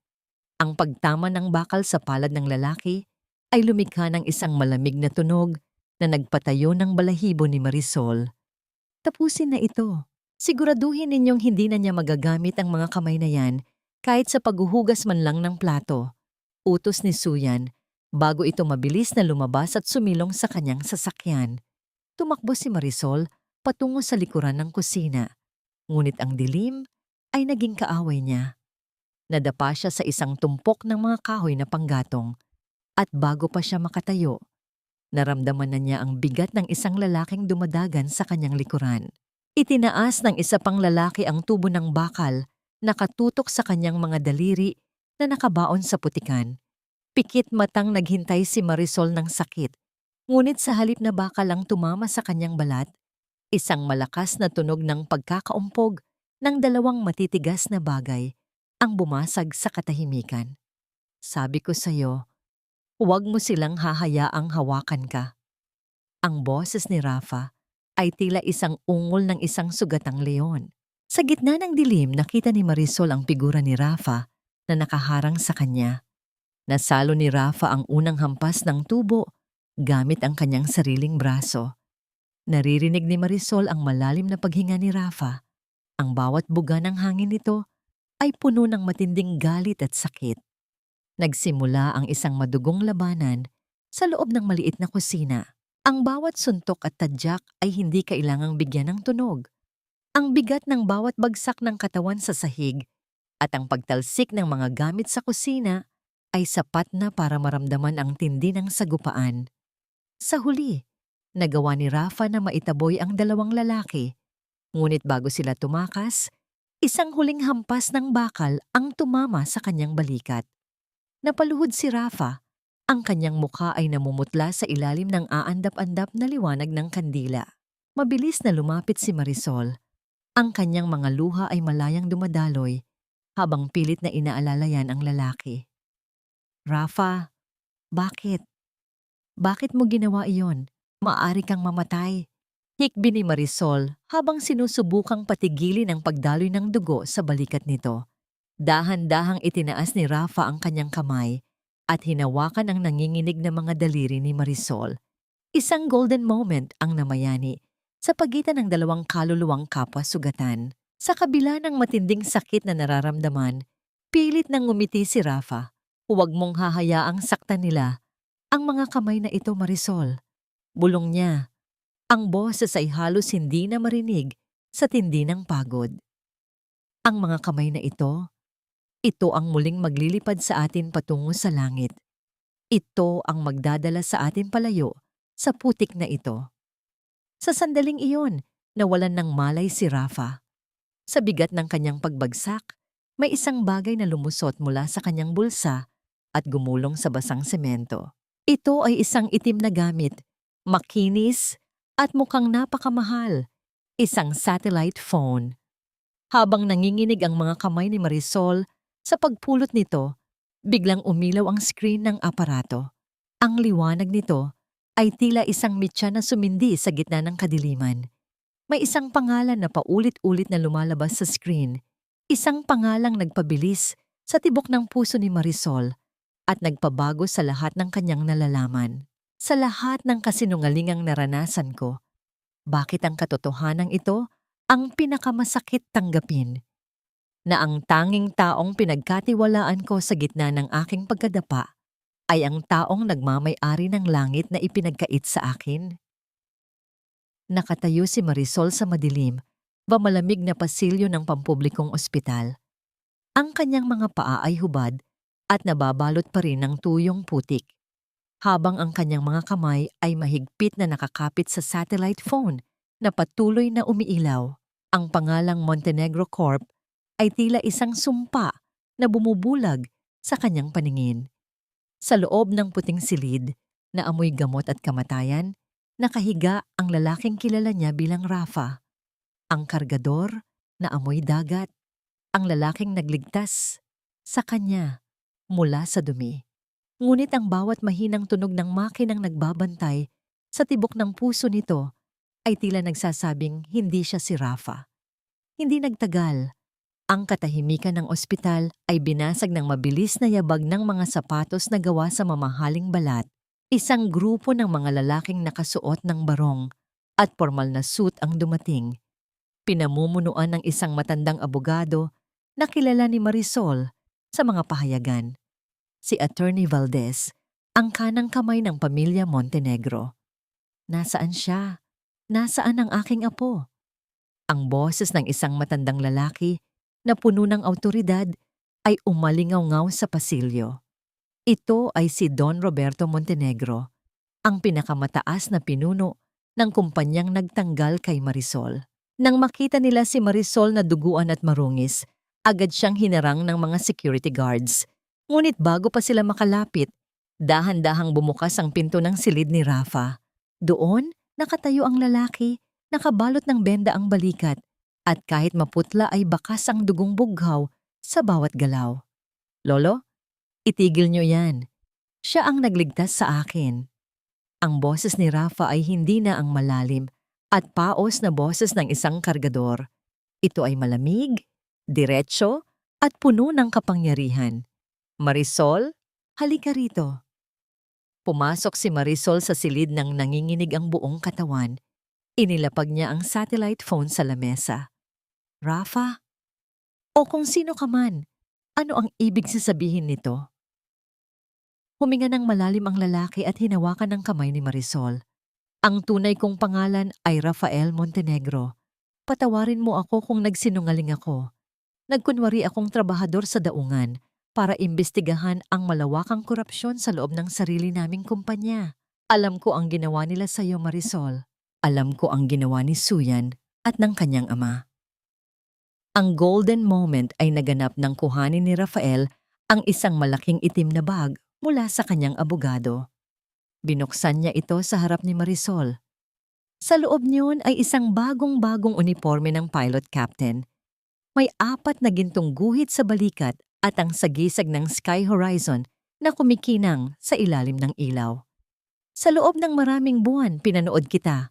Ang pagtama ng bakal sa palad ng lalaki ay lumikha ng isang malamig na tunog na nagpatayo ng balahibo ni Marisol. Tapusin na ito. Siguraduhin ninyong hindi na niya magagamit ang mga kamay na yan kahit sa paghuhugas man lang ng plato. Utos ni Suyan bago ito mabilis na lumabas at sumilong sa kanyang sasakyan. Tumakbo si Marisol patungo sa likuran ng kusina. Ngunit ang dilim ay naging kaaway niya. Nadapa siya sa isang tumpok ng mga kahoy na panggatong at bago pa siya makatayo, naramdaman na niya ang bigat ng isang lalaking dumadagan sa kanyang likuran. Itinaas ng isa pang lalaki ang tubo ng bakal, nakatutok sa kanyang mga daliri na nakabaon sa putikan. Pikit matang naghintay si Marisol ng sakit, ngunit sa halip na bakal ang tumama sa kanyang balat, isang malakas na tunog ng pagkakaumpog ng dalawang matitigas na bagay ang bumasag sa katahimikan. Sabi ko sa'yo, huwag mo silang hahayaang hawakan ka. Ang boses ni Rafa ay tila isang ungol ng isang sugatang leon. Sa gitna ng dilim, nakita ni Marisol ang figura ni Rafa na nakaharang sa kanya. Nasalo ni Rafa ang unang hampas ng tubo gamit ang kanyang sariling braso. Naririnig ni Marisol ang malalim na paghinga ni Rafa. Ang bawat buga ng hangin nito ay puno ng matinding galit at sakit. Nagsimula ang isang madugong labanan sa loob ng maliit na kusina. Ang bawat suntok at tadyak ay hindi kailangang bigyan ng tunog. Ang bigat ng bawat bagsak ng katawan sa sahig at ang pagtalsik ng mga gamit sa kusina ay sapat na para maramdaman ang tindi ng sagupaan. Sa huli, nagawa ni Rafa na maitaboy ang dalawang lalaki. Ngunit bago sila tumakas, isang huling hampas ng bakal ang tumama sa kanyang balikat. Napaluhod si Rafa. Ang kanyang mukha ay namumutla sa ilalim ng aandap-andap na liwanag ng kandila. Mabilis na lumapit si Marisol. Ang kanyang mga luha ay malayang dumadaloy habang pilit na inaalalayan ang lalaki. Rafa, bakit? Bakit mo ginawa iyon? Maaari kang mamatay. Hikbi ni Marisol habang sinusubukang patigilin ang pagdaloy ng dugo sa balikat nito. Dahan-dahang itinaas ni Rafa ang kanyang kamay at hinawakan ang nanginginig na mga daliri ni Marisol. Isang golden moment ang namayani sa pagitan ng dalawang kaluluwang kapwa-sugatan. Sa kabila ng matinding sakit na nararamdaman, pilit nang ngumiti si Rafa. Huwag mong hahayaang saktan nila ang mga kamay na ito, Marisol. Bulong niya. Ang boses ay halos hindi na marinig sa tindi ng pagod. Ang mga kamay na ito ang muling maglilipad sa atin patungo sa langit. Ito ang magdadala sa atin palayo sa putik na ito. Sa sandaling iyon, nawalan ng malay si Rafa. Sa bigat ng kanyang pagbagsak, may isang bagay na lumusot mula sa kanyang bulsa at gumulong sa basang semento. Ito ay isang itim na gamit, makinis at mukhang napakamahal, isang satellite phone. Habang nanginginig ang mga kamay ni Marisol sa pagpulot nito, biglang umilaw ang screen ng aparato. Ang liwanag nito ay tila isang mitya na sumindi sa gitna ng kadiliman. May isang pangalan na paulit-ulit na lumalabas sa screen, isang pangalang nagpabilis sa tibok ng puso ni Marisol at nagpabago sa lahat ng kanyang nalalaman. Sa lahat ng kasinungalingang naranasan ko, bakit ang katotohanan ito ang pinakamasakit tanggapin? Na ang tanging taong pinagkatiwalaan ko sa gitna ng aking pagkadapa ay ang taong nagmamay-ari ng langit na ipinagkait sa akin? Nakatayo si Marisol sa madilim, malamig na pasilyo ng pampublikong ospital. Ang kanyang mga paa ay hubad at nababalot pa rin ng tuyong putik, habang ang kanyang mga kamay ay mahigpit na nakakapit sa satellite phone na patuloy na umiilaw. Ang pangalang Montenegro Corp ay tila isang sumpa na bumubulag sa kanyang paningin. Sa loob ng puting silid na amoy gamot at kamatayan, nakahiga ang lalaking kilala niya bilang Rafa. Ang kargador na amoy dagat, ang lalaking nagligtas sa kanya mula sa dumi. Ngunit ang bawat mahinang tunog ng makinang nagbabantay sa tibok ng puso nito ay tila nagsasabing hindi siya si Rafa. Hindi nagtagal, Ang katahimikan ng ospital ay binasag ng mabilis na yabag ng mga sapatos na gawa sa mamahaling balat. Isang grupo ng mga lalaking nakasuot ng barong at formal na suit ang dumating. Pinamumunuan ng isang matandang abogado na kilala ni Marisol sa mga pahayagan. Si Attorney Valdez, ang kanang kamay ng pamilya Montenegro. Nasaan siya? Nasaan ang aking apo? Ang boses ng isang matandang lalaki na puno ng awtoridad ay umalingaw-ngaw sa pasilyo. Ito ay si Don Roberto Montenegro, ang pinakamataas na pinuno ng kumpanyang nagtanggal kay Marisol. Nang makita nila si Marisol na duguan at marungis, agad siyang hinarang ng mga security guards. Ngunit bago pa sila makalapit, dahan-dahang bumukas ang pinto ng silid ni Rafa. Doon, nakatayo ang lalaki, nakabalot ng benda ang balikat, at kahit maputla ay bakas ang dugong bughaw sa bawat galaw. Lolo, itigil niyo yan. Siya ang nagligtas sa akin. Ang boses ni Rafa ay hindi na ang malalim at paos na boses ng isang kargador. Ito ay malamig, diretso, at puno ng kapangyarihan. Marisol, halika rito. Pumasok si Marisol sa silid ng nanginginig ang buong katawan. Inilapag niya ang satellite phone sa lamesa. Rafa? O kung sino ka man, ano ang ibig sasabihin nito? Huminga ng malalim ang lalaki at hinawakan ng kamay ni Marisol. Ang tunay kong pangalan ay Rafael Montenegro. Patawarin mo ako kung nagsinungaling ako. Nagkunwari akong trabahador sa daungan para imbestigahan ang malawakang korupsyon sa loob ng sarili naming kumpanya. Alam ko ang ginawa nila sa iyo, Marisol. Alam ko ang ginawa ni Suyan at ng kanyang ama. Ang golden moment ay naganap nang kuhanin ni Rafael ang isang malaking itim na bag mula sa kanyang abogado. Binuksan niya ito sa harap ni Marisol. Sa loob niyon ay isang bagong-bagong uniforme ng pilot captain. May 4 na gintong guhit sa balikat at ang sagisag ng sky horizon na kumikinang sa ilalim ng ilaw. Sa loob ng maraming buwan, pinanood kita.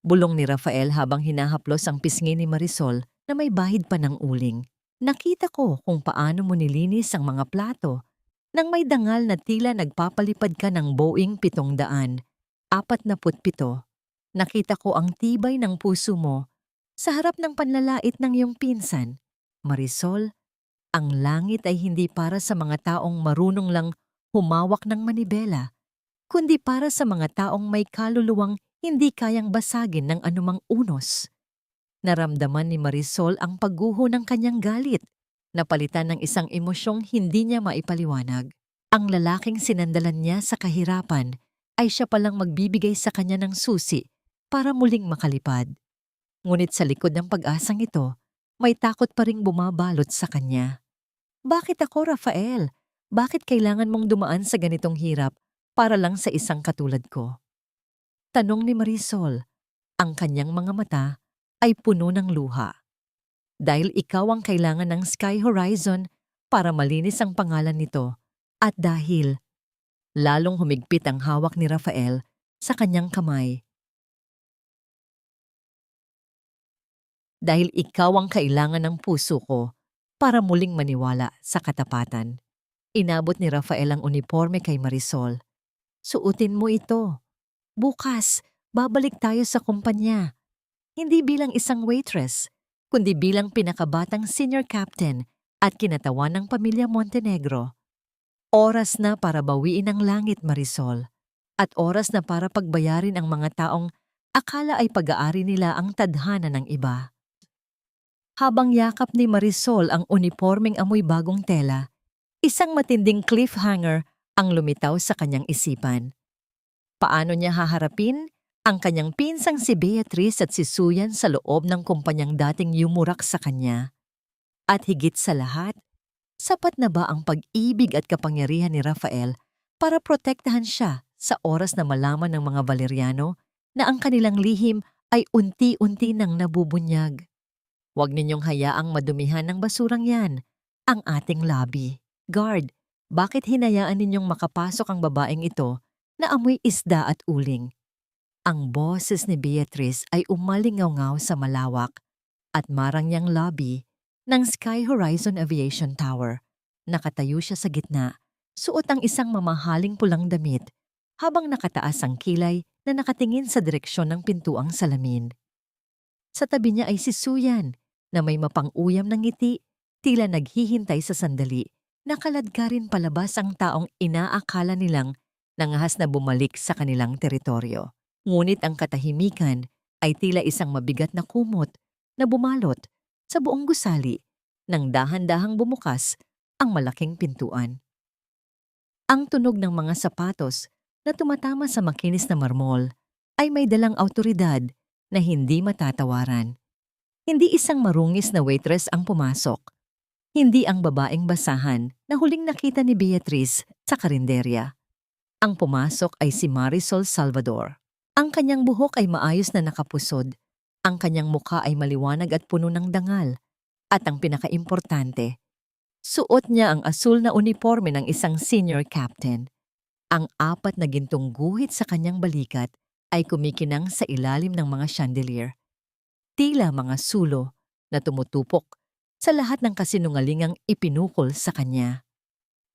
Bulong ni Rafael habang hinahaplos ang pisngi ni Marisol na may bahid pa ng uling. Nakita ko kung paano mo nilinis ang mga plato nang may dangal na tila nagpapalipad ka ng Boeing 747. Nakita ko ang tibay ng puso mo sa harap ng panlalait ng iyong pinsan. Marisol, ang langit ay hindi para sa mga taong marunong lang humawak ng manibela, kundi para sa mga taong may kaluluwang hindi kayang basagin ng anumang unos. Naramdaman ni Marisol ang pagguho ng kanyang galit, napalitan ng isang emosyong hindi niya maipaliwanag. Ang lalaking sinandalan niya sa kahirapan ay siya palang magbibigay sa kanya ng susi para muling makalipad. Ngunit sa likod ng pag-asang ito, may takot pa ring bumabalot sa kanya. Bakit ako, Rafael? Bakit kailangan mong dumaan sa ganitong hirap para lang sa isang katulad ko? Tanong ni Marisol. Ang kanyang mga mata ay puno ng luha. Dahil ikaw ang kailangan ng Sky Horizon para malinis ang pangalan nito at dahil lalong humigpit ang hawak ni Rafael sa kanyang kamay. Dahil ikaw ang kailangan ng puso ko para muling maniwala sa katapatan. Inabot ni Rafael ang uniforme kay Marisol. Suotin mo ito. Bukas, babalik tayo sa kumpanya. Hindi bilang isang waitress, kundi bilang pinakabatang senior captain at kinatawan ng pamilya Montenegro. Oras na para bawiin ang langit, Marisol. At oras na para pagbayarin ang mga taong akala ay pag-aari nila ang tadhana ng iba. Habang yakap ni Marisol ang uniformeng amoy bagong tela, isang matinding cliffhanger ang lumitaw sa kanyang isipan. Paano niya haharapin ang kanyang pinsang si Beatrice at si Suyan sa loob ng kumpanyang dating yumurak sa kanya? At higit sa lahat, sapat na ba ang pag-ibig at kapangyarihan ni Rafael para protektahan siya sa oras na malaman ng mga Valeriano na ang kanilang lihim ay unti-unti nang nabubunyag? Huwag ninyong hayaang madumihan ng basurang yan, ang ating lobby. Guard, bakit hinayaan ninyong makapasok ang babaeng ito na amoy isda at uling? Ang boses ni Beatrice ay umalingaw-ngaw sa malawak at marang niyang lobby ng Sky Horizon Aviation Tower. Nakatayo siya sa gitna, suot ang isang mamahaling pulang damit, habang nakataas ang kilay na nakatingin sa direksyon ng pintuang salamin. Sa tabi niya ay si Suyan, na may mapang-uyam ng ngiti, tila naghihintay sa sandali. Nakaladkarin palabas ang taong inaakala nilang nangahas na bumalik sa kanilang teritoryo. Ngunit ang katahimikan ay tila isang mabigat na kumot na bumalot sa buong gusali nang dahan-dahang bumukas ang malaking pintuan. Ang tunog ng mga sapatos na tumatama sa makinis na marmol ay may dalang awtoridad na hindi matatawaran. Hindi isang marungis na waitress ang pumasok. Hindi ang babaeng basahan na huling nakita ni Beatrice sa karinderya. Ang pumasok ay si Marisol Salvador. Ang kanyang buhok ay maayos na nakapusod. Ang kanyang mukha ay maliwanag at puno ng dangal. At ang pinakaimportante, suot niya ang asul na uniforme ng isang senior captain. Ang 4 na gintong guhit sa kanyang balikat ay kumikinang sa ilalim ng mga chandelier. Tila mga sulo na tumutupok sa lahat ng kasinungalingang ipinukol sa kanya.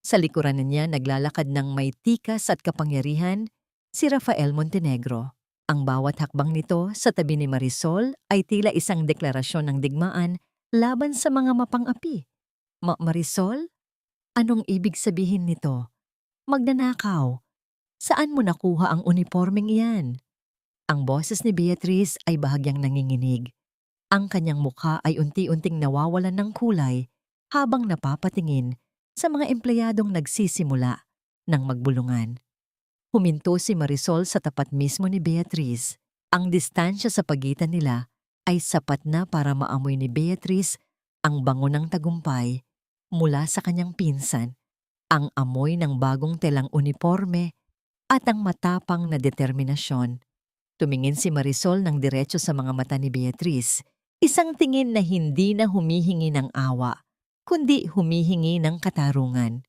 Sa likuran niya naglalakad ng may tikas at kapangyarihan si Rafael Montenegro. Ang bawat hakbang nito sa tabi ni Marisol ay tila isang deklarasyon ng digmaan laban sa mga mapang-api. Marisol? Anong ibig sabihin nito? Magnanakaw. Saan mo nakuha ang uniformeng iyan? Ang boses ni Beatrice ay bahagyang nanginginig. Ang kanyang mukha ay unti-unting nawawalan ng kulay habang napapatingin sa mga empleyadong nagsisimula ng magbulungan. Huminto si Marisol sa tapat mismo ni Beatrice. Ang distansya sa pagitan nila ay sapat na para maamoy ni Beatrice ang bango ng tagumpay mula sa kanyang pinsan, ang amoy ng bagong telang uniforme at ang matapang na determinasyon. Tumingin si Marisol ng diretso sa mga mata ni Beatrice. Isang tingin na hindi na humihingi ng awa, kundi humihingi ng katarungan.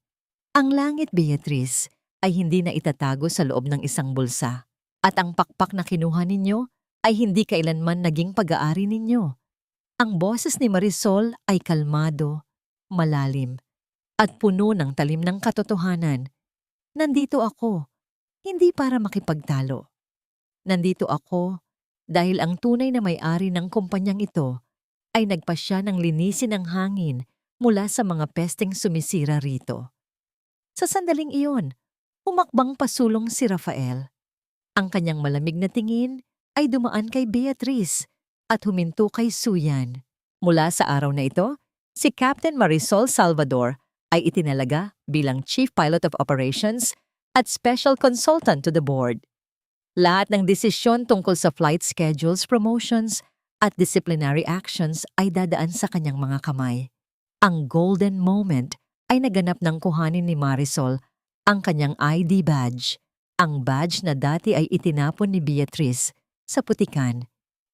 Ang langit, Beatrice, ay hindi na itatago sa loob ng isang bulsa. At ang pakpak na kinuha ninyo ay hindi kailanman naging pag-aari ninyo. Ang boses ni Marisol ay kalmado, malalim, at puno ng talim ng katotohanan. Nandito ako, hindi para makipagtalo. Nandito ako dahil ang tunay na may-ari ng kumpanyang ito ay nagpasya ng linisin ang hangin mula sa mga pesteng sumisira rito. Sa sandaling iyon, humakbang pasulong si Rafael. Ang kanyang malamig na tingin ay dumaan kay Beatrice at huminto kay Suyan. Mula sa araw na ito, si Captain Marisol Salvador ay itinalaga bilang Chief Pilot of Operations at Special Consultant to the Board. Lahat ng desisyon tungkol sa flight schedules, promotions, at disciplinary actions ay dadaan sa kanyang mga kamay. Ang golden moment ay naganap ng kuhanin ni Marisol ang kanyang ID badge, ang badge na dati ay itinapon ni Beatrice sa putikan.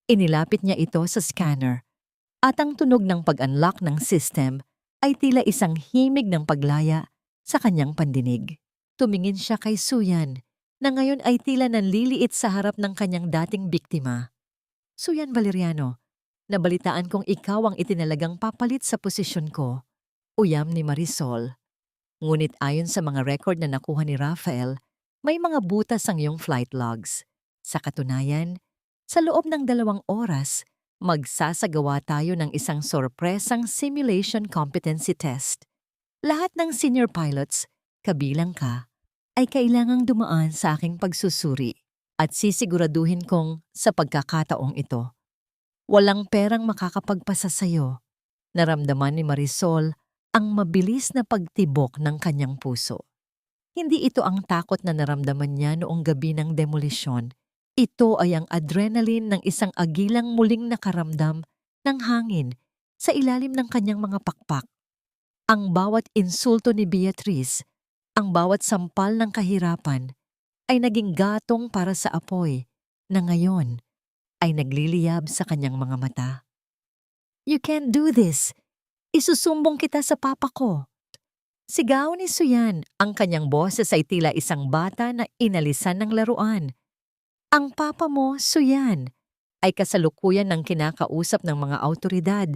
Inilapit niya ito sa scanner, at ang tunog ng pag-unlock ng system ay tila isang himig ng paglaya sa kanyang pandinig. Tumingin siya kay Suyan, na ngayon ay tila nanliliit sa harap ng kanyang dating biktima. Suyan Valeriano, nabalitaan kong ikaw ang itinalagang papalit sa posisyon ko, uyam ni Marisol. Ngunit ayon sa mga record na nakuha ni Rafael, may mga butas ang iyong flight logs. Sa katunayan, sa loob ng 2 oras, magsasagawa tayo ng isang sorpresang simulation competency test. Lahat ng senior pilots, kabilang ka, ay kailangang dumaan sa aking pagsusuri at sisiguraduhin kong sa pagkakataong ito, walang perang makakapagpasa sa'yo. Naramdaman ni Marisol ang mabilis na pagtibok ng kanyang puso. Hindi ito ang takot na naramdaman niya noong gabi ng demolisyon. Ito ay ang adrenaline ng isang agilang muling nakaramdam ng hangin sa ilalim ng kanyang mga pakpak. Ang bawat insulto ni Beatrice, ang bawat sampal ng kahirapan ay naging gatong para sa apoy na ngayon ay nagliliyab sa kanyang mga mata. You can't do this. Isusumbong kita sa papa ko. Sigaw ni Suyan, ang kanyang boses ay tila isang bata na inalisan ng laruan. Ang papa mo, Suyan, ay kasalukuyan ng kinakausap ng mga awtoridad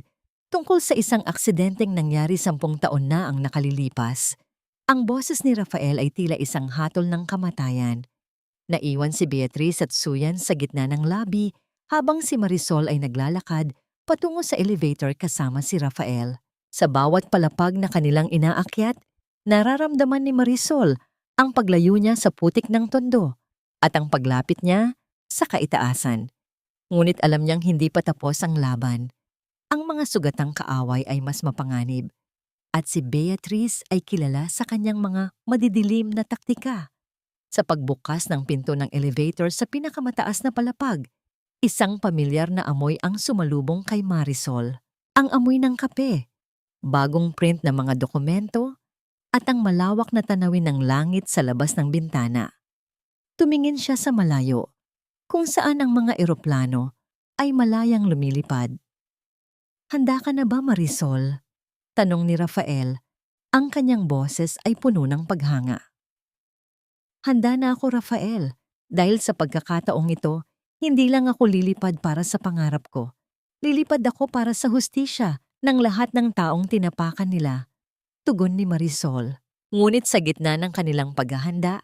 Tungkol sa isang aksidenteng nangyari 10 taon na ang nakalilipas, ang boses ni Rafael ay tila isang hatol ng kamatayan. Naiwan si Beatrice at Suyan sa gitna ng lobby habang si Marisol ay naglalakad patungo sa elevator kasama si Rafael. Sa bawat palapag na kanilang inaakyat, nararamdaman ni Marisol ang paglayo niya sa putik ng tondo at ang paglapit niya sa kaitaasan. Ngunit alam niyang hindi pa tapos ang laban. Ang mga sugatang kaaway ay mas mapanganib at si Beatrice ay kilala sa kanyang mga madidilim na taktika. Sa pagbukas ng pinto ng elevator sa pinakamataas na palapag, isang pamilyar na amoy ang sumalubong kay Marisol. Ang amoy ng kape, bagong print ng mga dokumento, at ang malawak na tanawin ng langit sa labas ng bintana. Tumingin siya sa malayo, kung saan ang mga eroplano ay malayang lumilipad. "Handa ka na ba, Marisol?" tanong ni Rafael. Ang kanyang boses ay puno ng paghanga. "Handa na ako, Rafael. Dahil sa pagkakataong ito, hindi lang ako lilipad para sa pangarap ko. Lilipad ako para sa hustisya ng lahat ng taong tinapakan nila." Tugon ni Marisol. Ngunit sa gitna ng kanilang paghahanda,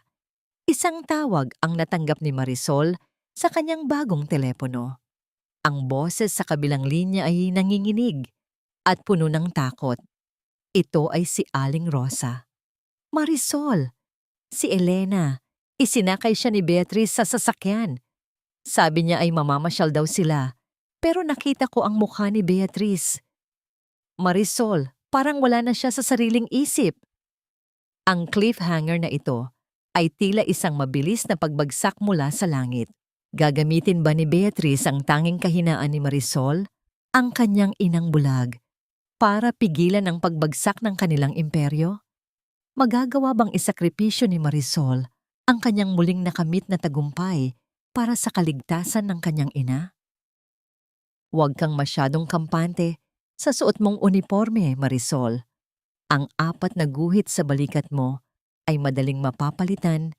isang tawag ang natanggap ni Marisol sa kanyang bagong telepono. Ang boses sa kabilang linya ay nanginginig at puno ng takot. Ito ay si Aling Rosa. "Marisol, si Elena. Isinakay siya ni Beatrice sa sasakyan. Sabi niya ay mamamasyal daw sila, pero nakita ko ang mukha ni Beatrice. Marisol, parang wala na siya sa sariling isip." Ang cliffhanger na ito ay tila isang mabilis na pagbagsak mula sa langit. Gagamitin ba ni Beatrice ang tanging kahinaan ni Marisol, ang kanyang inang bulag, para pigilan ang pagbagsak ng kanilang imperyo? Magagawa bang isakripisyo ni Marisol ang kanyang muling nakamit na tagumpay para sa kaligtasan ng kanyang ina? Huwag kang masyadong kampante sa suot mong uniforme, Marisol. Ang 4 na guhit sa balikat mo ay madaling mapapalitan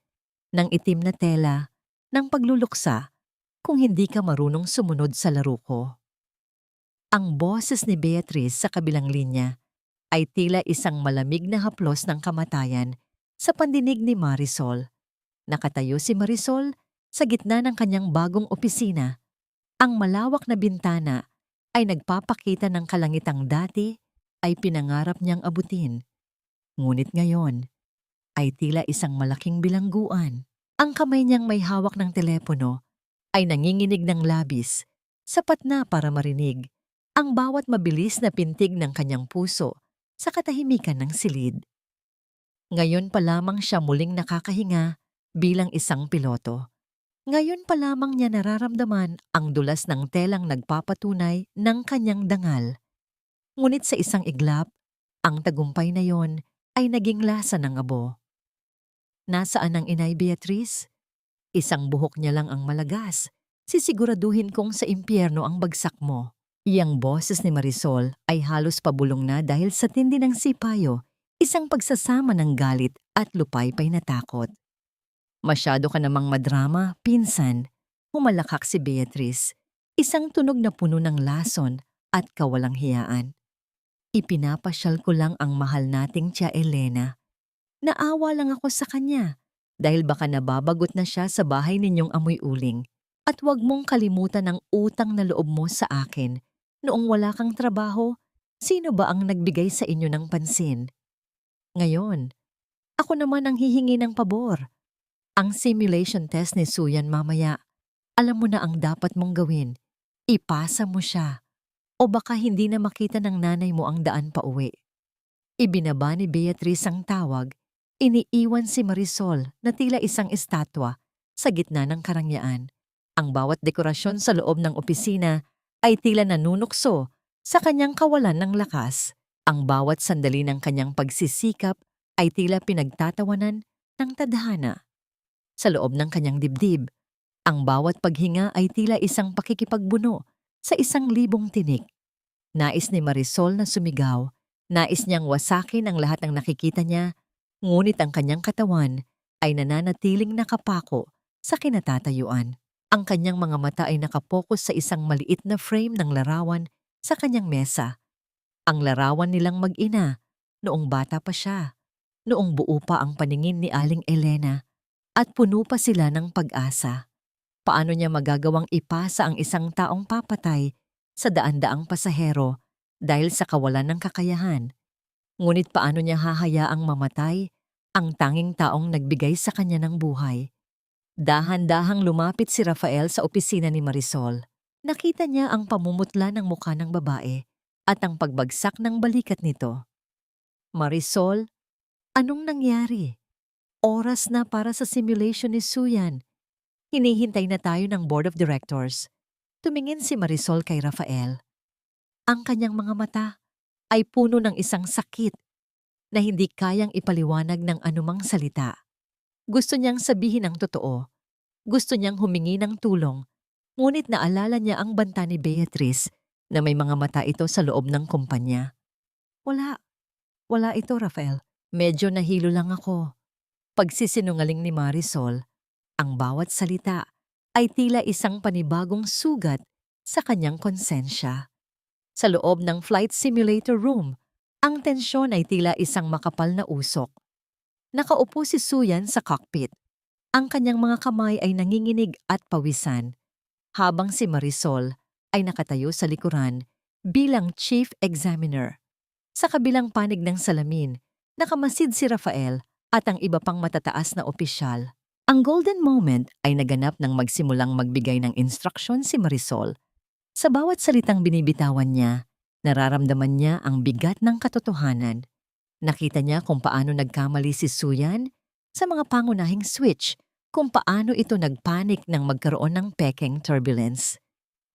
ng itim na tela ng pagluluksa kung hindi ka marunong sumunod sa laro ko. Ang boses ni Beatrice sa kabilang linya ay tila isang malamig na haplos ng kamatayan sa pandinig ni Marisol. Nakatayo si Marisol sa gitna ng kanyang bagong opisina. Ang malawak na bintana ay nagpapakita ng kalangitang dati ay pinangarap niyang abutin. Ngunit ngayon ay tila isang malaking bilangguan. Ang kamay niyang may hawak ng telepono ay nanginginig ng labis, sapat na para marinig ang bawat mabilis na pintig ng kanyang puso sa katahimikan ng silid. Ngayon pa lamang siya muling nakakahinga bilang isang piloto. Ngayon pa lamang niya nararamdaman ang dulas ng telang nagpapatunay ng kanyang dangal. Ngunit sa isang iglap, ang tagumpay na yon ay naging lasa ng abo. Nasaan ang inay Beatrice? Isang buhok niya lang ang malagas. Sisiguraduhin kong sa impyerno ang bagsak mo. Iyang boses ni Marisol ay halos pabulong na dahil sa tindi ng sipayo, isang pagsasama ng galit at lupaypay na takot. "Masyado ka namang madrama, pinsan." Humalakak si Beatrice, isang tunog na puno ng lason at kawalang hiyaan. "Ipinapasyal ko lang ang mahal nating Tia Elena. Naawa lang ako sa kanya dahil baka nababagot na siya sa bahay ninyong amoy uling. At huwag mong kalimutan ang utang na loob mo sa akin. Noong wala kang trabaho, sino ba ang nagbigay sa inyo ng pansin? Ngayon, ako naman ang hihingi ng pabor. Ang simulation test ni Suyan mamaya, alam mo na ang dapat mong gawin. Ipasa mo siya. O baka hindi na makita ng nanay mo ang daan pa uwi." Ibinaba ni Beatrice ang tawag. Iniiwan si Marisol na tila isang estatwa sa gitna ng karangyaan. Ang bawat dekorasyon sa loob ng opisina ay tila nanunukso sa kanyang kawalan ng lakas. Ang bawat sandali ng kanyang pagsisikap ay tila pinagtatawanan ng tadhana. Sa loob ng kanyang dibdib, ang bawat paghinga ay tila isang pakikipagbuno sa 1,000 tinik. Nais ni Marisol na sumigaw. Nais niyang wasakin ang lahat ng nakikita niya, ngunit ang kanyang katawan ay nananatiling nakapako sa kinatatayuan. Ang kanyang mga mata ay nakapokus sa isang maliit na frame ng larawan sa kanyang mesa. Ang larawan nilang mag-ina noong bata pa siya, noong buo pa ang paningin ni Aling Elena at puno pa sila ng pag-asa. Paano niya magagawang ipasa ang isang taong papatay sa daan-daang pasahero dahil sa kawalan ng kakayahan? Ngunit paano niya hahayaang mamatay ang tanging taong nagbigay sa kanya ng buhay? Dahan-dahang lumapit si Rafael sa opisina ni Marisol. Nakita niya ang pamumutla ng mukha ng babae at ang pagbagsak ng balikat nito. Marisol, anong nangyari? Oras na para sa simulation ni Suyan. Hinihintay na tayo ng Board of Directors. Tumingin si Marisol kay Rafael. Ang kanyang mga mata ay puno ng isang sakit na hindi kayang ipaliwanag ng anumang salita. Gusto niyang sabihin ang totoo. Gusto niyang humingi ng tulong. Ngunit naalala niya ang banta ni Beatrice na may mga mata ito sa loob ng kumpanya. Wala ito, Rafael. Medyo nahilo lang ako. Pagsisinungaling ni Marisol, ang bawat salita ay tila isang panibagong sugat sa kanyang konsensya. Sa loob ng flight simulator room, ang tensyon ay tila isang makapal na usok. Nakaupo si Suyan sa cockpit. Ang kanyang mga kamay ay nanginginig at pawisan, habang si Marisol ay nakatayo sa likuran bilang chief examiner. Sa kabilang panig ng salamin, nakamasid si Rafael at ang iba pang matataas na opisyal. Ang golden moment ay naganap nang magsimulang magbigay ng instruksyon si Marisol. Sa bawat salitang binibitawan niya, nararamdaman niya ang bigat ng katotohanan. Nakita niya kung paano nagkamali si Suyan sa mga pangunahing switch, kung paano ito nagpanik nang magkaroon ng peking turbulence.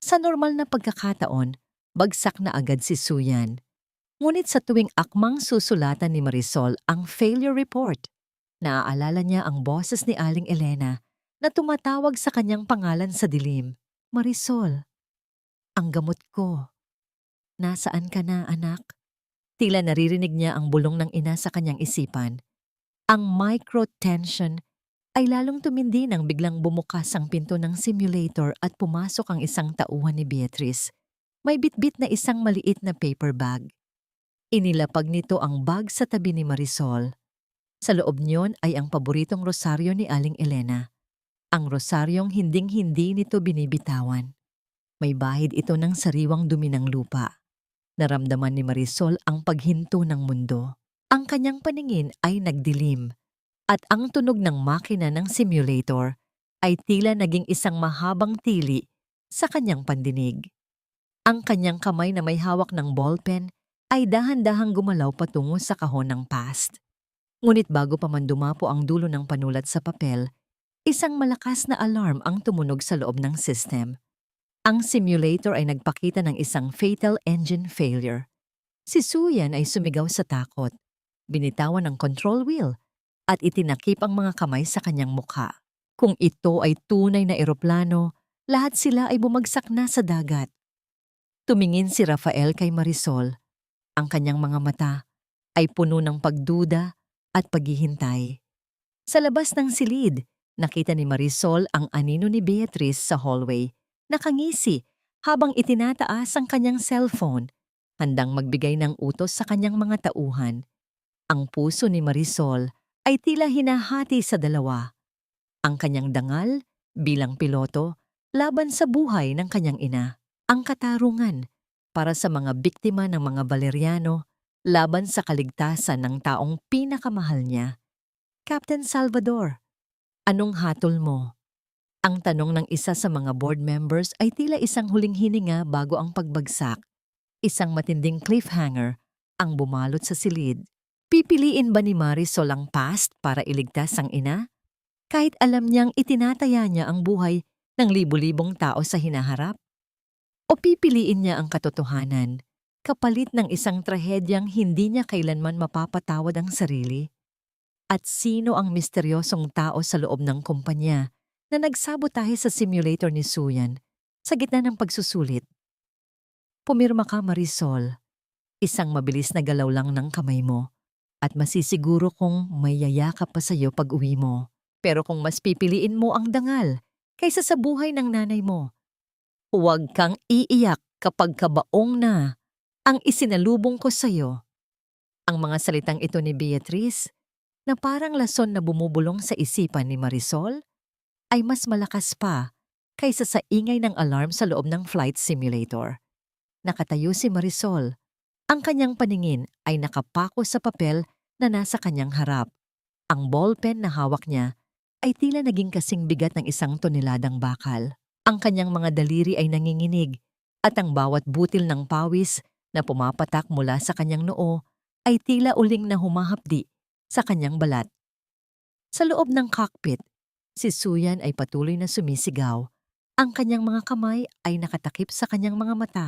Sa normal na pagkakataon, bagsak na agad si Suyan. Ngunit sa tuwing akmang susulatan ni Marisol ang failure report, naaalala niya ang boses ni Aling Elena na tumatawag sa kanyang pangalan sa dilim. Marisol, ang gamot ko. Nasaan ka na, anak? Tila naririnig niya ang bulong ng ina sa kanyang isipan. Ang micro-tension ay lalong tumindi nang biglang bumukas ang pinto ng simulator at pumasok ang isang tauhan ni Beatrice. May bitbit na isang maliit na paper bag. Inilapag nito ang bag sa tabi ni Marisol. Sa loob niyon ay ang paboritong rosaryo ni Aling Elena. Ang rosaryong hinding-hindi nito binibitawan. May bahid ito ng sariwang dumi ng lupa. Naramdaman ni Marisol ang paghinto ng mundo. Ang kanyang paningin ay nagdilim at ang tunog ng makina ng simulator ay tila naging isang mahabang tili sa kanyang pandinig. Ang kanyang kamay na may hawak ng ballpen ay dahan-dahang gumalaw patungo sa kahon ng past. Ngunit bago pa man dumapo ang dulo ng panulat sa papel, isang malakas na alarm ang tumunog sa loob ng system. Ang simulator ay nagpakita ng isang fatal engine failure. Si Suyan ay sumigaw sa takot. Binitawan ang control wheel at itinakip ang mga kamay sa kanyang mukha. Kung ito ay tunay na eroplano, lahat sila ay bumagsak na sa dagat. Tumingin si Rafael kay Marisol. Ang kanyang mga mata ay puno ng pagduda at paghihintay. Sa labas ng silid, nakita ni Marisol ang anino ni Beatrice sa hallway. Nakangisi habang itinataas ang kanyang cellphone, handang magbigay ng utos sa kanyang mga tauhan. Ang puso ni Marisol ay tila hinahati sa dalawa. Ang kanyang dangal bilang piloto laban sa buhay ng kanyang ina. Ang katarungan para sa mga biktima ng mga Valeriano laban sa kaligtasan ng taong pinakamahal niya. Captain Salvador, anong hatol mo? Ang tanong ng isa sa mga board members ay tila isang huling hininga bago ang pagbagsak. Isang matinding cliffhanger ang bumalot sa silid. Pipiliin ba ni Marisol ang past para iligtas ang ina? Kahit alam niyang itinataya niya ang buhay ng libu-libong tao sa hinaharap? O pipiliin niya ang katotohanan, kapalit ng isang trahedyang hindi niya kailanman mapapatawad ang sarili? At sino ang misteryosong tao sa loob ng kumpanya na nagsabotahe sa simulator ni Suyan sa gitna ng pagsusulit? Pumirma ka, Marisol. Isang mabilis na galaw lang ng kamay mo at masisiguro kong may yayakap pa sa'yo pag uwi mo. Pero kung mas pipiliin mo ang dangal kaysa sa buhay ng nanay mo, huwag kang iiyak kapag kabaong na Ang isinalubong ko sa'yo. Ang mga salitang ito ni Beatrice, na parang lason na bumubulong sa isipan ni Marisol, ay mas malakas pa kaysa sa ingay ng alarm sa loob ng flight simulator. Nakatayo si Marisol. Ang kanyang paningin ay nakapako sa papel na nasa kanyang harap. Ang ballpen na hawak niya ay tila naging kasing bigat ng 1 toneladang bakal. Ang kanyang mga daliri ay nanginginig at ang bawat butil ng pawis na pumapatak mula sa kanyang noo ay tila uling na humahapdi sa kanyang balat. Sa loob ng cockpit, si Suyan ay patuloy na sumisigaw. Ang kanyang mga kamay ay nakatakip sa kanyang mga mata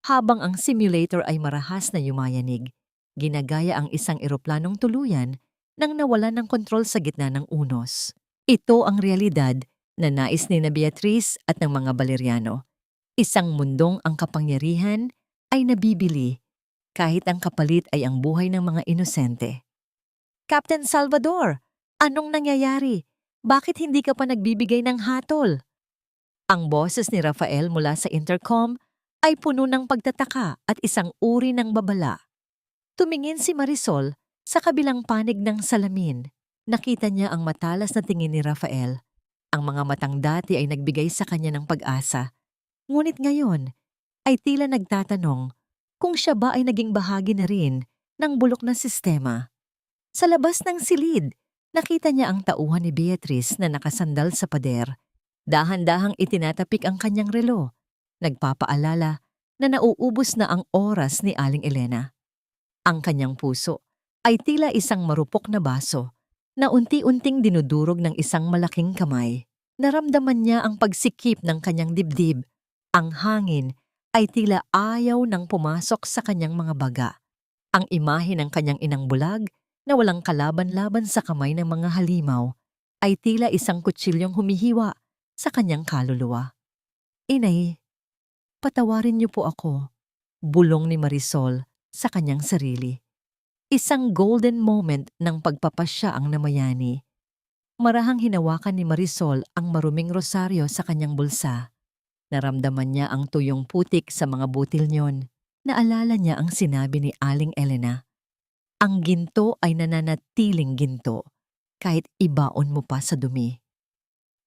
habang ang simulator ay marahas na yumayanig. Ginagaya ang isang eroplanong tuluyan nang nawalan ng kontrol sa gitna ng unos. Ito ang realidad na nais ni na Beatrice at ng mga Valeriano. Isang mundong ang kapangyarihan ay nabibili kahit ang kapalit ay ang buhay ng mga inosente. Captain Salvador, anong nangyayari? Bakit hindi ka pa nagbibigay ng hatol? Ang boses ni Rafael mula sa intercom ay puno ng pagtataka at isang uri ng babala. Tumingin si Marisol sa kabilang panig ng salamin. Nakita niya ang matalas na tingin ni Rafael. Ang mga matang dati ay nagbigay sa kanya ng pag-asa. Ngunit ngayon ay tila nagtatanong kung siya ba ay naging bahagi na rin ng bulok na sistema. Sa labas ng silid, nakita niya ang tauhan ni Beatrice na nakasandal sa pader. Dahan-dahang itinatapik ang kanyang relo. Nagpapaalala na nauubos na ang oras ni Aling Elena. Ang kanyang puso ay tila isang marupok na baso na unti-unting dinudurog ng isang malaking kamay. Naramdaman niya ang pagsikip ng kanyang dibdib. Ang hangin ay tila ayaw nang pumasok sa kanyang mga baga. Ang imahe ng kanyang inang bulag na walang kalaban-laban sa kamay ng mga halimaw ay tila isang kutsilyong humihiwa sa kanyang kaluluwa. Inay, patawarin niyo po ako, bulong ni Marisol sa kanyang sarili. Isang golden moment ng pagpapasya ang namayani. Marahang hinawakan ni Marisol ang maruming rosaryo sa kanyang bulsa. Naramdaman niya ang tuyong putik sa mga butil niyon. Naalala niya ang sinabi ni Aling Elena. Ang ginto ay nananatiling ginto kahit ibaon mo pa sa dumi.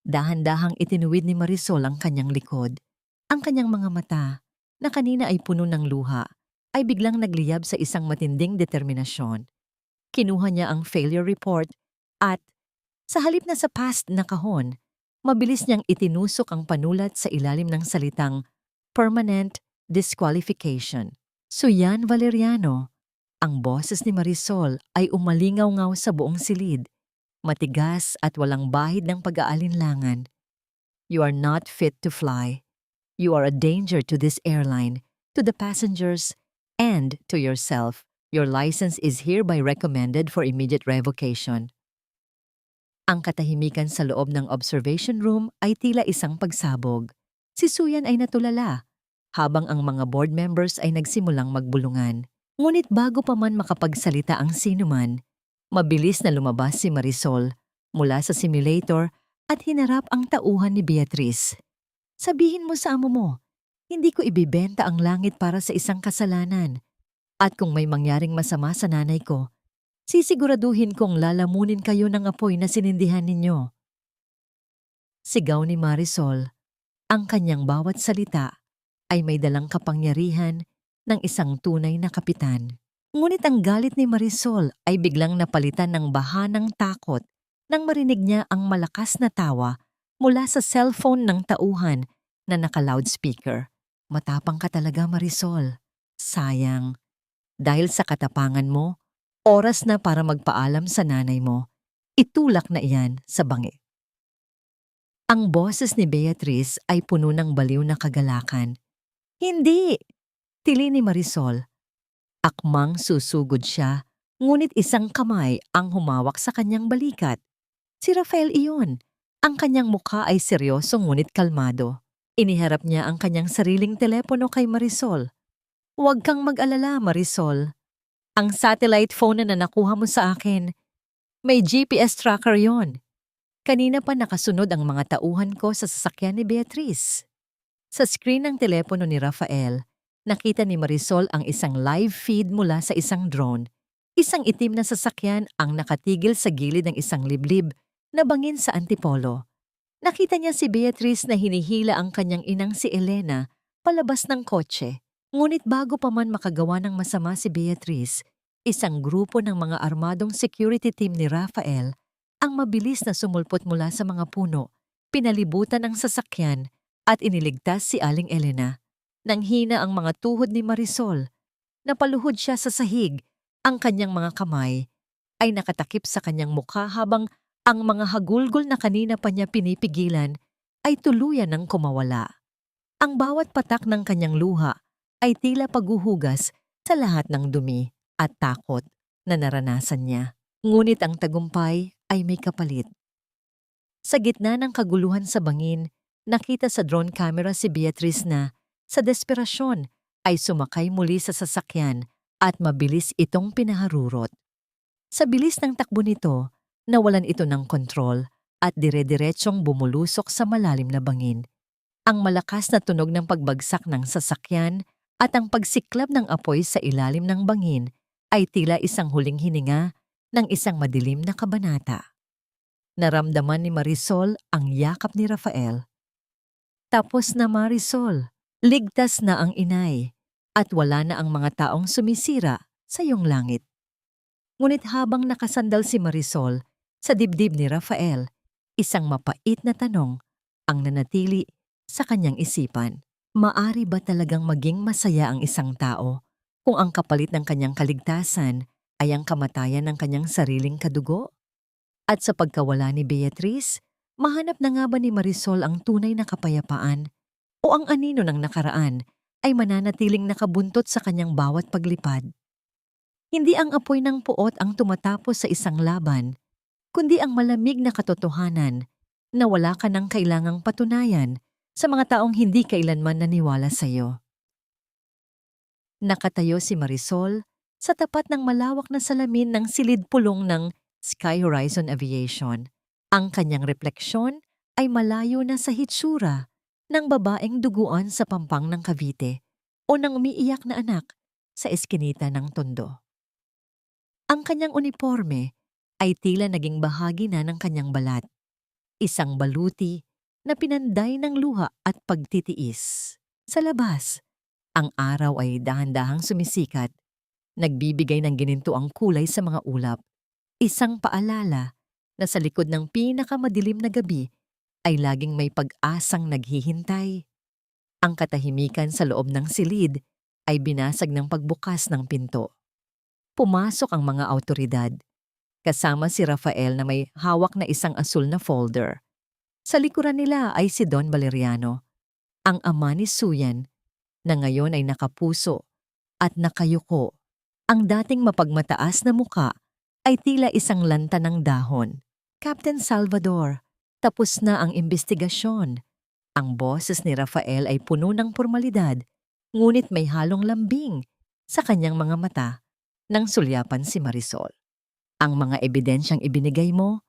Dahan-dahang itinuwid ni Marisol ang kanyang likod. Ang kanyang mga mata, na kanina ay puno ng luha, ay biglang nagliyab sa isang matinding determinasyon. Kinuha niya ang failure report at, sa halip na sa past na kahon, mabilis niyang itinusok ang panulat sa ilalim ng salitang permanent disqualification. Suyan Valeriano. Ang boses ni Marisol ay umalingaw-ngaw sa buong silid, matigas at walang bahid ng pag-aalinlangan. You are not fit to fly. You are a danger to this airline, to the passengers, and to yourself. Your license is hereby recommended for immediate revocation. Ang katahimikan sa loob ng observation room ay tila isang pagsabog. Si Suyan ay natulala, habang ang mga board members ay nagsimulang magbulungan. Ngunit bago pa man makapagsalita ang sinuman, mabilis na lumabas si Marisol mula sa simulator at hinarap ang tauhan ni Beatrice. Sabihin mo sa amo mo, hindi ko ibibenta ang langit para sa isang kasalanan. At kung may mangyaring masama sa nanay ko, sisiguraduhin kong lalamunin kayo ng apoy na sinindihan ninyo. Sigaw ni Marisol. Ang kanyang bawat salita ay may dalang kapangyarihan ng isang tunay na kapitan. Ngunit ang galit ni Marisol ay biglang napalitan ng baha ng takot nang marinig niya ang malakas na tawa mula sa cellphone ng tauhan na naka-loudspeaker. Matapang ka talaga, Marisol. Sayang. Dahil sa katapangan mo, oras na para magpaalam sa nanay mo. Itulak na iyan sa bangi. Ang boses ni Beatrice ay puno ng baliw na kagalakan. Hindi! Tili ni Marisol. Akmang susugod siya, ngunit isang kamay ang humawak sa kanyang balikat. Si Rafael iyon. Ang kanyang mukha ay seryoso ngunit kalmado. Iniharap niya ang kanyang sariling telepono kay Marisol. Huwag kang mag-alala, Marisol. Ang satellite phone na nakuha mo sa akin, may GPS tracker yon. Kanina pa nakasunod ang mga tauhan ko sa sasakyan ni Beatrice. Sa screen ng telepono ni Rafael, Nakita ni Marisol ang isang live feed mula sa isang drone. Isang itim na sasakyan ang nakatigil sa gilid ng isang liblib na bangin sa Antipolo. Nakita niya si Beatrice na hinihila ang kanyang inang si Elena palabas ng kotse. Ngunit bago pa man makagawa ng masama si Beatrice, isang grupo ng mga armadong security team ni Rafael ang mabilis na sumulpot mula sa mga puno, pinalibutan ang sasakyan at iniligtas si Aling Elena. Nang hina ang mga tuhod ni Marisol, napaluhod siya sa sahig, ang kanyang mga kamay ay nakatakip sa kanyang mukha habang ang mga hagulgol na kanina pa niya pinipigilan ay tuluyan ng kumawala. Ang bawat patak ng kanyang luha ay tila paghuhugas sa lahat ng dumi at takot na naranasan niya. Ngunit ang tagumpay ay may kapalit. Sa gitna ng kaguluhan sa bangin, nakita sa drone camera si Beatrice na, sa desperasyon, ay sumakay muli sa sasakyan at mabilis itong pinaharurot. Sa bilis ng takbo nito, nawalan ito ng kontrol at dire-diretsong bumulusok sa malalim na bangin. Ang malakas na tunog ng pagbagsak ng sasakyan at ang pagsiklab ng apoy sa ilalim ng bangin ay tila isang huling hininga ng isang madilim na kabanata. Naramdaman ni Marisol ang yakap ni Rafael. Tapos na, Marisol, ligtas na ang inay at wala na ang mga taong sumisira sa iyong langit. Ngunit habang nakasandal si Marisol sa dibdib ni Rafael, isang mapait na tanong ang nanatili sa kanyang isipan. Maari ba talagang maging masaya ang isang tao kung ang kapalit ng kanyang kaligtasan ay ang kamatayan ng kanyang sariling kadugo? At sa pagkawala ni Beatrice, mahanap na nga ba ni Marisol ang tunay na kapayapaan o ang anino ng nakaraan ay mananatiling nakabuntot sa kanyang bawat paglipad? Hindi ang apoy ng puot ang tumatapos sa isang laban, kundi ang malamig na katotohanan na wala ka nang kailangang patunayan sa mga taong hindi kailanman naniwala sa iyo. Nakatayo si Marisol sa tapat ng malawak na salamin ng silid pulong ng Sky Horizon Aviation. Ang kanyang refleksyon ay malayo na sa hitsura ng babaeng duguan sa pampang ng Cavite o ng umiiyak na anak sa eskinita ng Tondo. Ang kanyang uniforme ay tila naging bahagi na ng kanyang balat, isang baluti na pinanday ng luha at pagtitiis. Sa labas, ang araw ay dahan-dahang sumisikat, nagbibigay ng ginintuang kulay sa mga ulap, isang paalala na sa likod ng pinakamadilim na gabi ay laging may pag-asang naghihintay. Ang katahimikan sa loob ng silid ay binasag ng pagbukas ng pinto. Pumasok ang mga awtoridad, kasama si Rafael na may hawak na isang asul na folder. Sa likuran nila ay si Don Valeriano, ang ama ni Suyan, na ngayon ay nakapuso at nakayuko. Ang dating mapagmataas na muka ay tila isang lanta ng dahon. Captain Salvador, tapos na ang investigasyon. Ang boses ni Rafael ay puno ng formalidad, ngunit may halong lambing sa kanyang mga mata nang sulyapan si Marisol. Ang mga ebidensyang ibinigay mo,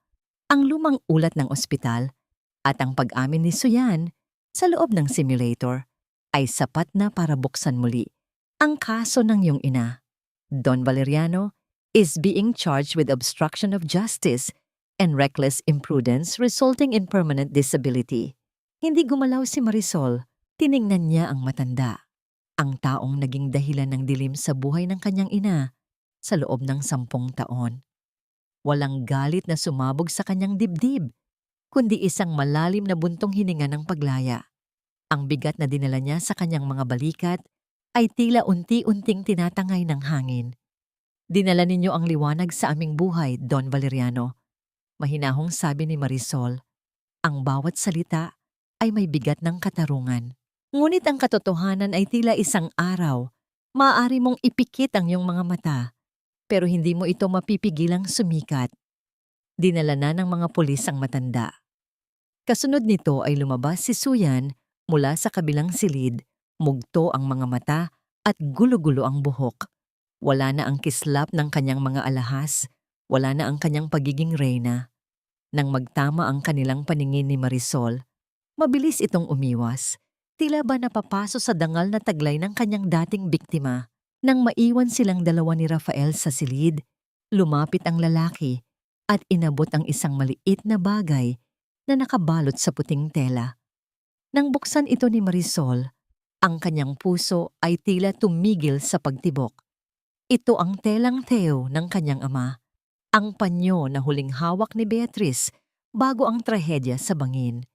ang lumang ulat ng ospital, at ang pag-amin ni Suyan sa loob ng simulator ay sapat na para buksan muli ang kaso ng iyong ina. Don Valeriano is being charged with obstruction of justice and reckless imprudence resulting in permanent disability. Hindi gumalaw si Marisol, tiningnan niya ang matanda, ang taong naging dahilan ng dilim sa buhay ng kanyang ina sa loob ng 10 taon. Walang galit na sumabog sa kanyang dibdib, kundi isang malalim na buntong hininga ng paglaya. Ang bigat na dinala niya sa kanyang mga balikat ay tila unti-unting tinatangay ng hangin. Dinala ninyo ang liwanag sa aming buhay, Don Valeriano. Mahinahong sabi ni Marisol, ang bawat salita ay may bigat ng katarungan. Ngunit ang katotohanan ay tila isang araw. Maaari mong ipikit ang iyong mga mata, pero hindi mo ito mapipigilang sumikat. Dinala na ng mga pulis ang matanda. Kasunod nito ay lumabas si Suyan mula sa kabilang silid, mugto ang mga mata at gulo-gulo ang buhok. Wala na ang kislap ng kanyang mga alahas, wala na ang kanyang pagiging reyna. Nang magtama ang kanilang paningin ni Marisol, mabilis itong umiwas. Tila ba napapaso sa dangal na taglay ng kanyang dating biktima. Nang maiwan silang dalawa ni Rafael sa silid, lumapit ang lalaki at inabot ang isang maliit na bagay na nakabalot sa puting tela. Nang buksan ito ni Marisol, ang kanyang puso ay tila tumigil sa pagtibok. Ito ang telang Teo ng kanyang ama, ang panyo na huling hawak ni Beatrice bago ang trahedya sa bangin.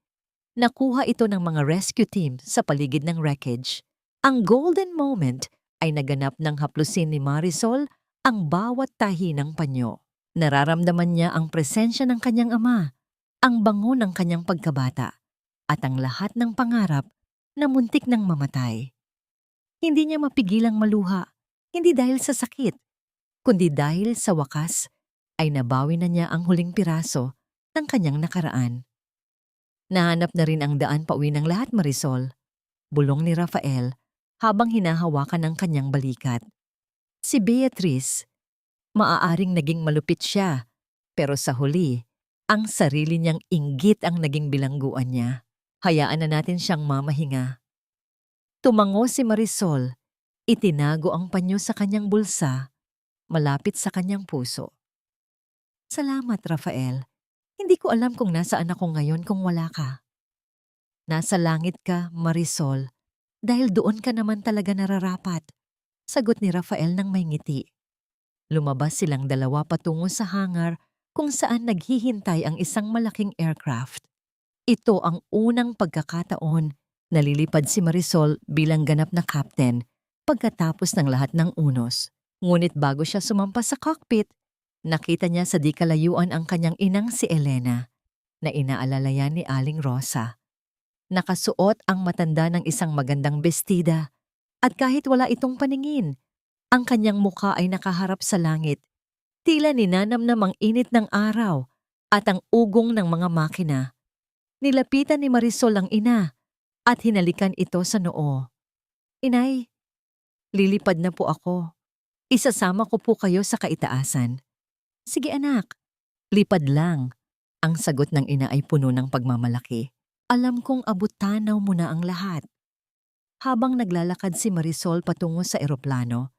Nakuha ito ng mga rescue team sa paligid ng wreckage. Ang golden moment ay naganap ng haplusin ni Marisol ang bawat tahi ng panyo. Nararamdaman niya ang presensya ng kanyang ama, ang bango ng kanyang pagkabata, at ang lahat ng pangarap na muntik ng mamatay. Hindi niya mapigilang maluha, hindi dahil sa sakit, kundi dahil sa wakas ay nabawi na niya ang huling piraso ng kanyang nakaraan. Nahanap na rin ang daan pauwi ng lahat, Marisol, bulong ni Rafael habang hinahawakan ng kanyang balikat. Si Beatrice, maaaring naging malupit siya, pero sa huli, ang sarili niyang inggit ang naging bilangguan niya. Hayaan na natin siyang mamahinga. Tumango si Marisol, itinago ang panyo sa kanyang bulsa, malapit sa kanyang puso. Salamat, Rafael. Hindi ko alam kung nasaan ako ngayon kung wala ka. Nasa langit ka, Marisol, dahil doon ka naman talaga nararapat, sagot ni Rafael ng may ngiti. Lumabas silang dalawa patungo sa hangar kung saan naghihintay ang isang malaking aircraft. Ito ang unang pagkakataon na lilipad si Marisol bilang ganap na captain pagkatapos ng lahat ng unos. Ngunit bago siya sumampa sa cockpit, nakita niya sa di kalayuan ang kanyang inang si Elena na inaalalayan ni Aling Rosa. Nakasuot ang matanda ng isang magandang bestida at kahit wala itong paningin, ang kanyang mukha ay nakaharap sa langit. Tila ninanamnam ang init ng araw at ang ugong ng mga makina. Nilapitan ni Marisol ang ina at hinalikan ito sa noo. Inay, lilipad na po ako. Isasama ko po kayo sa kaitaasan. Sige anak, lipad lang. Ang sagot ng ina ay puno ng pagmamalaki. Alam kong abot-tanaw mo na ang lahat. Habang naglalakad si Marisol patungo sa eroplano,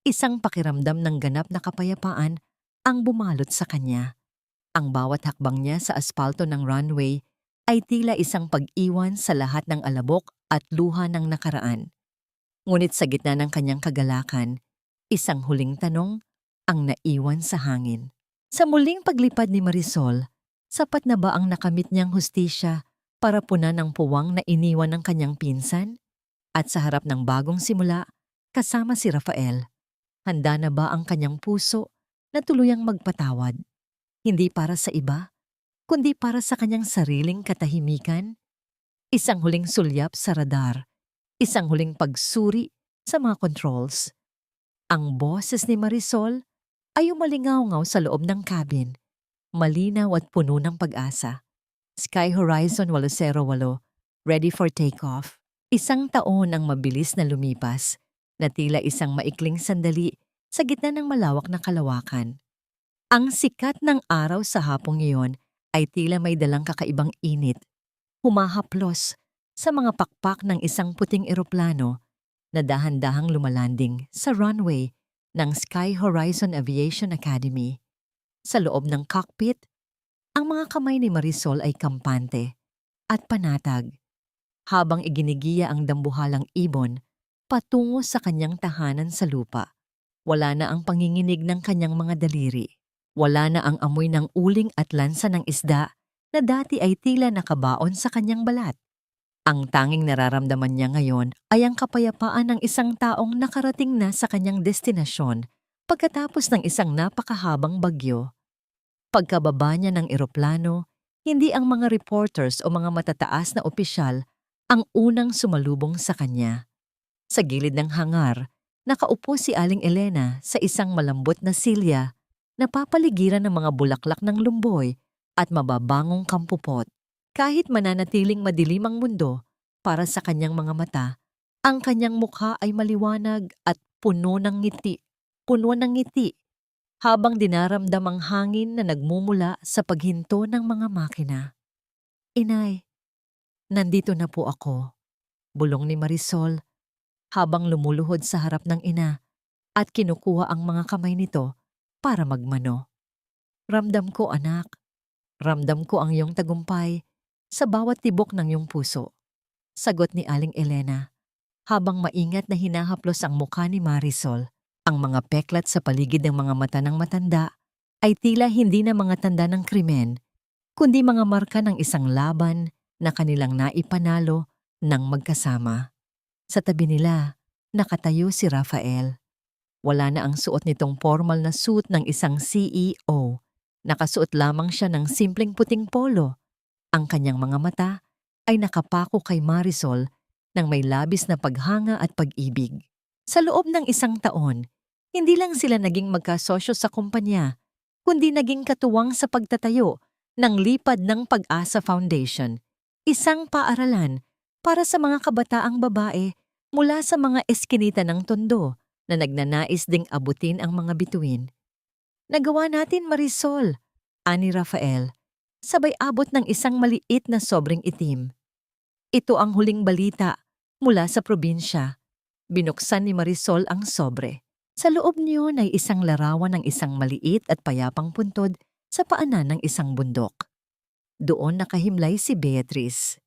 isang pakiramdam ng ganap na kapayapaan ang bumalot sa kanya. Ang bawat hakbang niya sa aspalto ng runway ay tila isang pag-iwan sa lahat ng alabok at luha ng nakaraan. Ngunit sa gitna ng kanyang kagalakan, isang huling tanong ang naiwan sa hangin. Sa muling paglipad ni Marisol, sapat na ba ang nakamit niyang hustisya para punan ang puwang na iniwan ng kanyang pinsan? At sa harap ng bagong simula, kasama si Rafael, handa na ba ang kanyang puso na tuluyang magpatawad? Hindi para sa iba, kundi para sa kanyang sariling katahimikan? Isang huling sulyap sa radar, isang huling pagsuri sa mga controls. Ang boses ni Marisol ay umalingaw-ngaw sa loob ng cabin, malinaw at puno ng pag-asa. Sky Horizon 808, ready for takeoff. Isang taon ang mabilis na lumipas, na tila isang maikling sandali sa gitna ng malawak na kalawakan. Ang sikat ng araw sa hapong iyon ay tila may dalang kakaibang init, humahaplos sa mga pakpak ng isang puting eroplano na dahan-dahang lumalanding sa runway ng Sky Horizon Aviation Academy. Sa loob ng cockpit, ang mga kamay ni Marisol ay kampante at panatag, habang iginigiya ang dambuhalang ibon patungo sa kanyang tahanan sa lupa. Wala na ang panginginig ng kanyang mga daliri. Wala na ang amoy ng uling at lansa ng isda na dati ay tila nakabaon sa kanyang balat. Ang tanging nararamdaman niya ngayon ay ang kapayapaan ng isang taong nakarating na sa kanyang destinasyon pagkatapos ng isang napakahabang bagyo. Pagkababa niya ng eroplano, hindi ang mga reporters o mga matataas na opisyal ang unang sumalubong sa kanya. Sa gilid ng hangar, nakaupo si Aling Elena sa isang malambot na silya na papaligiran ng mga bulaklak ng lumboy at mababangong kampupot. Kahit mananatiling madilim ang mundo para sa kanyang mga mata, ang kanyang mukha ay maliwanag at puno ng ngiti, habang dinaramdam ang hangin na nagmumula sa paghinto ng mga makina. Inay, nandito na po ako. Bulong ni Marisol habang lumuluhod sa harap ng ina at kinukuha ang mga kamay nito para magmano. Ramdam ko, anak. Ramdam ko ang iyong tagumpay sa bawat tibok ng iyong puso. Sagot ni Aling Elena habang maingat na hinahaplos ang mukha ni Marisol. Ang mga peklat sa paligid ng mga mata ng matanda ay tila hindi na mga tanda ng krimen, kundi mga marka ng isang laban na kanilang naipanalo ng magkasama. Sa tabi nila, nakatayo si Rafael. Wala na ang suot nitong formal na suit ng isang CEO. Nakasuot lamang siya ng simpleng puting polo. Ang kanyang mga mata ay nakapako kay Marisol ng may labis na paghanga at pag-ibig. Sa loob ng isang taon, hindi lang sila naging magkasosyo sa kumpanya, kundi naging katuwang sa pagtatayo ng Lipad ng Pag-asa Foundation, isang paaralan para sa mga kabataang babae mula sa mga eskinita ng Tondo na nagnanais ding abutin ang mga bituin. Nagawa natin, Marisol, ani Rafael, sabay abot ng isang maliit na sobreng itim. Ito ang huling balita mula sa probinsya. Binuksan ni Marisol ang sobre. Sa loob niyon ay isang larawan ng isang maliit at payapang puntod sa paanan ng isang bundok. Doon nakahimlay si Beatrice.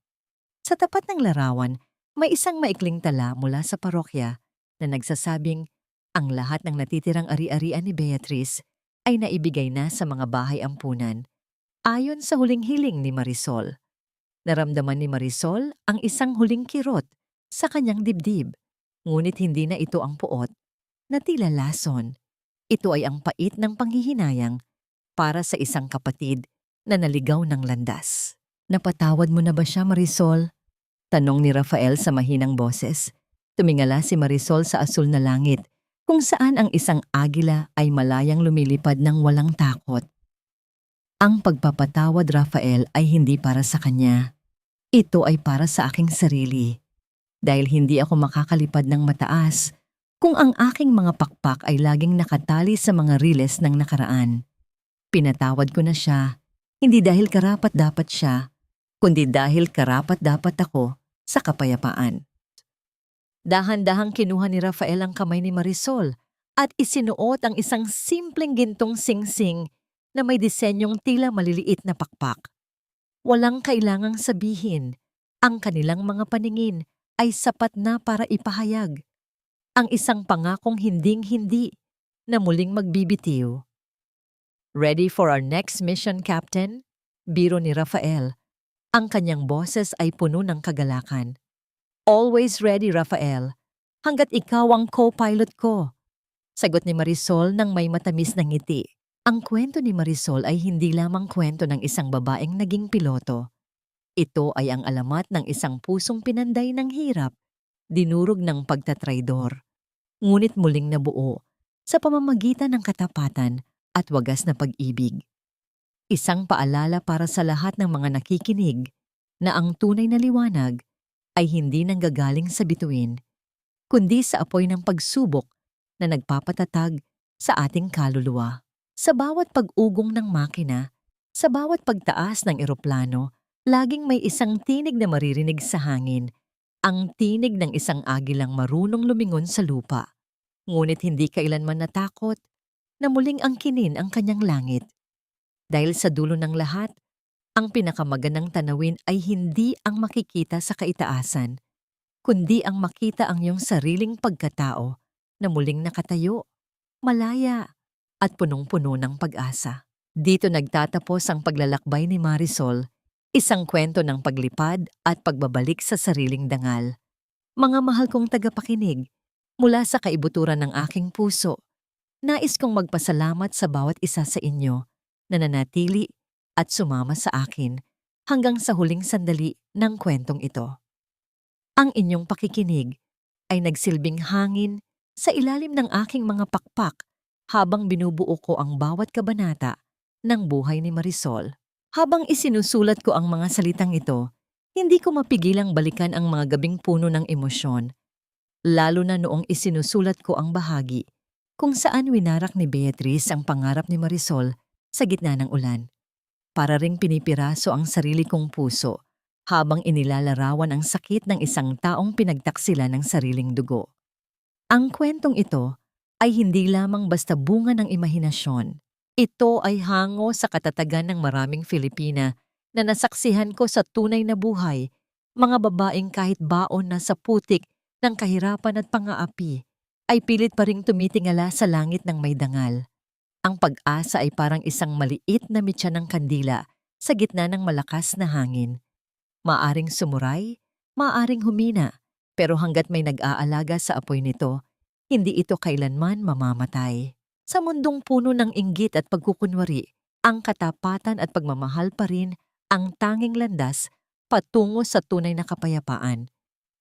Sa tapat ng larawan, may isang maikling tala mula sa parokya na nagsasabing ang lahat ng natitirang ari-arian ni Beatrice ay naibigay na sa mga bahay ampunan, ayon sa huling hiling ni Marisol. Naramdaman ni Marisol ang isang huling kirot sa kanyang dibdib, ngunit hindi na ito ang puot na tila lason. Ito ay ang pait ng panghihinayang para sa isang kapatid na naligaw ng landas. Napatawad mo na ba siya, Marisol? Tanong ni Rafael sa mahinang boses. Tumingala si Marisol sa asul na langit, kung saan ang isang agila ay malayang lumilipad ng walang takot. Ang pagpapatawad, Rafael, ay hindi para sa kanya. Ito ay para sa aking sarili. Dahil hindi ako makakalipad ng mataas kung ang aking mga pakpak ay laging nakatali sa mga riles ng nakaraan. Pinatawad ko na siya, hindi dahil karapat-dapat siya, kundi dahil karapat-dapat ako sa kapayapaan. Dahan-dahang kinuha ni Rafael ang kamay ni Marisol at isinuot ang isang simpleng gintong singsing na may disenyong tila maliliit na pakpak. Walang kailangang sabihin, ang kanilang mga paningin ay sapat na para ipahayag ang isang pangakong hinding-hindi na muling magbibitiw. Ready for our next mission, Captain? Biro ni Rafael. Ang kanyang boses ay puno ng kagalakan. Always ready, Rafael. Hanggat ikaw ang co-pilot ko. Sagot ni Marisol nang may matamis na ngiti. Ang kwento ni Marisol ay hindi lamang kwento ng isang babaeng naging piloto. Ito ay ang alamat ng isang pusong pinanday ng hirap, dinurog ng pagtatraidor, ngunit muling nabuo sa pamamagitan ng katapatan at wagas na pag-ibig. Isang paalala para sa lahat ng mga nakikinig na ang tunay na liwanag ay hindi nanggagaling sa bituin, kundi sa apoy ng pagsubok na nagpapatatag sa ating kaluluwa. Sa bawat pag-ugong ng makina, sa bawat pagtaas ng eroplano, laging may isang tinig na maririnig sa hangin, ang tinig ng isang agilang marunong lumingon sa lupa. Ngunit hindi kailanman natakot na muling angkinin ang kanyang langit. Dahil sa dulo ng lahat, ang pinakamagandang tanawin ay hindi ang makikita sa kaitaasan, kundi ang makita ang iyong sariling pagkatao na muling nakatayo, malaya, at punong-puno ng pag-asa. Dito nagtatapos ang paglalakbay ni Marisol, isang kwento ng paglipad at pagbabalik sa sariling dangal. Mga mahal kong tagapakinig, mula sa kaibuturan ng aking puso, nais kong magpasalamat sa bawat isa sa inyo na nanatili at sumama sa akin hanggang sa huling sandali ng kwentong ito. Ang inyong pakikinig ay nagsilbing hangin sa ilalim ng aking mga pakpak habang binubuo ko ang bawat kabanata ng buhay ni Marisol. Habang isinusulat ko ang mga salitang ito, hindi ko mapigilang balikan ang mga gabing puno ng emosyon, lalo na noong isinusulat ko ang bahagi kung saan winarak ni Beatrice ang pangarap ni Marisol sa gitna ng ulan. Para ring pinipiraso ang sarili kong puso habang inilalarawan ang sakit ng isang taong pinagtaksila ng sariling dugo. Ang kwentong ito ay hindi lamang basta bunga ng imahinasyon. Ito ay hango sa katatagan ng maraming Filipina na nasaksihan ko sa tunay na buhay, mga babaeng kahit baon na sa putik ng kahirapan at pang-aapi, ay pilit pa ring tumitingala sa langit ng may dangal. Ang pag-asa ay parang isang maliit na mitya ng kandila sa gitna ng malakas na hangin. Maaring sumuray, maaring humina, pero hanggat may nag-aalaga sa apoy nito, hindi ito kailanman mamamatay. Sa mundong puno ng inggit at pagkukunwari, ang katapatan at pagmamahal pa rin ang tanging landas patungo sa tunay na kapayapaan.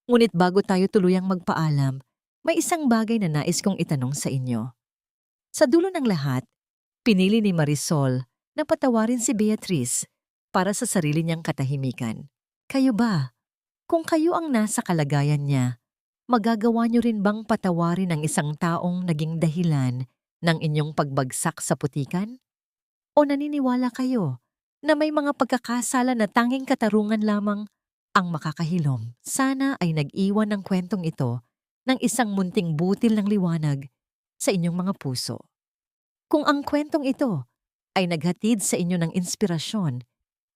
Ngunit bago tayo tuluyang magpaalam, may isang bagay na nais kong itanong sa inyo. Sa dulo ng lahat, pinili ni Marisol na patawarin si Beatrice para sa sarili niyang katahimikan. Kayo ba? Kung kayo ang nasa kalagayan niya, magagawa niyo rin bang patawarin ang isang taong naging dahilan ng inyong pagbagsak sa putikan? O naniniwala kayo na may mga pagkakasala na tanging katarungan lamang ang makakahilom? Sana ay nag-iwan ng kwentong ito ng isang munting butil ng liwanag sa inyong mga puso. Kung ang kwentong ito ay naghatid sa inyo ng inspirasyon,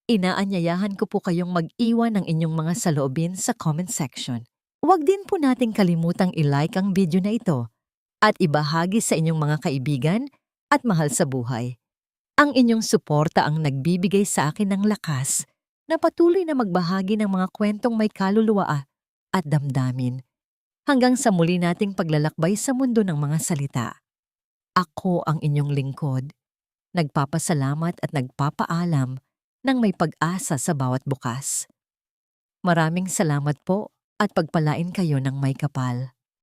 inaanyayahan ko po kayong mag-iwan ng inyong mga saloobin sa comment section. Huwag din po nating kalimutang i-like ang video na ito at ibahagi sa inyong mga kaibigan at mahal sa buhay. Ang inyong suporta ang nagbibigay sa akin ng lakas na patuloy na magbahagi ng mga kwentong may kaluluwa at damdamin. Hanggang sa muli nating paglalakbay sa mundo ng mga salita. Ako ang inyong lingkod, nagpapasalamat at nagpapaalam ng may pag-asa sa bawat bukas. Maraming salamat po at pagpalain kayo ng may kapal.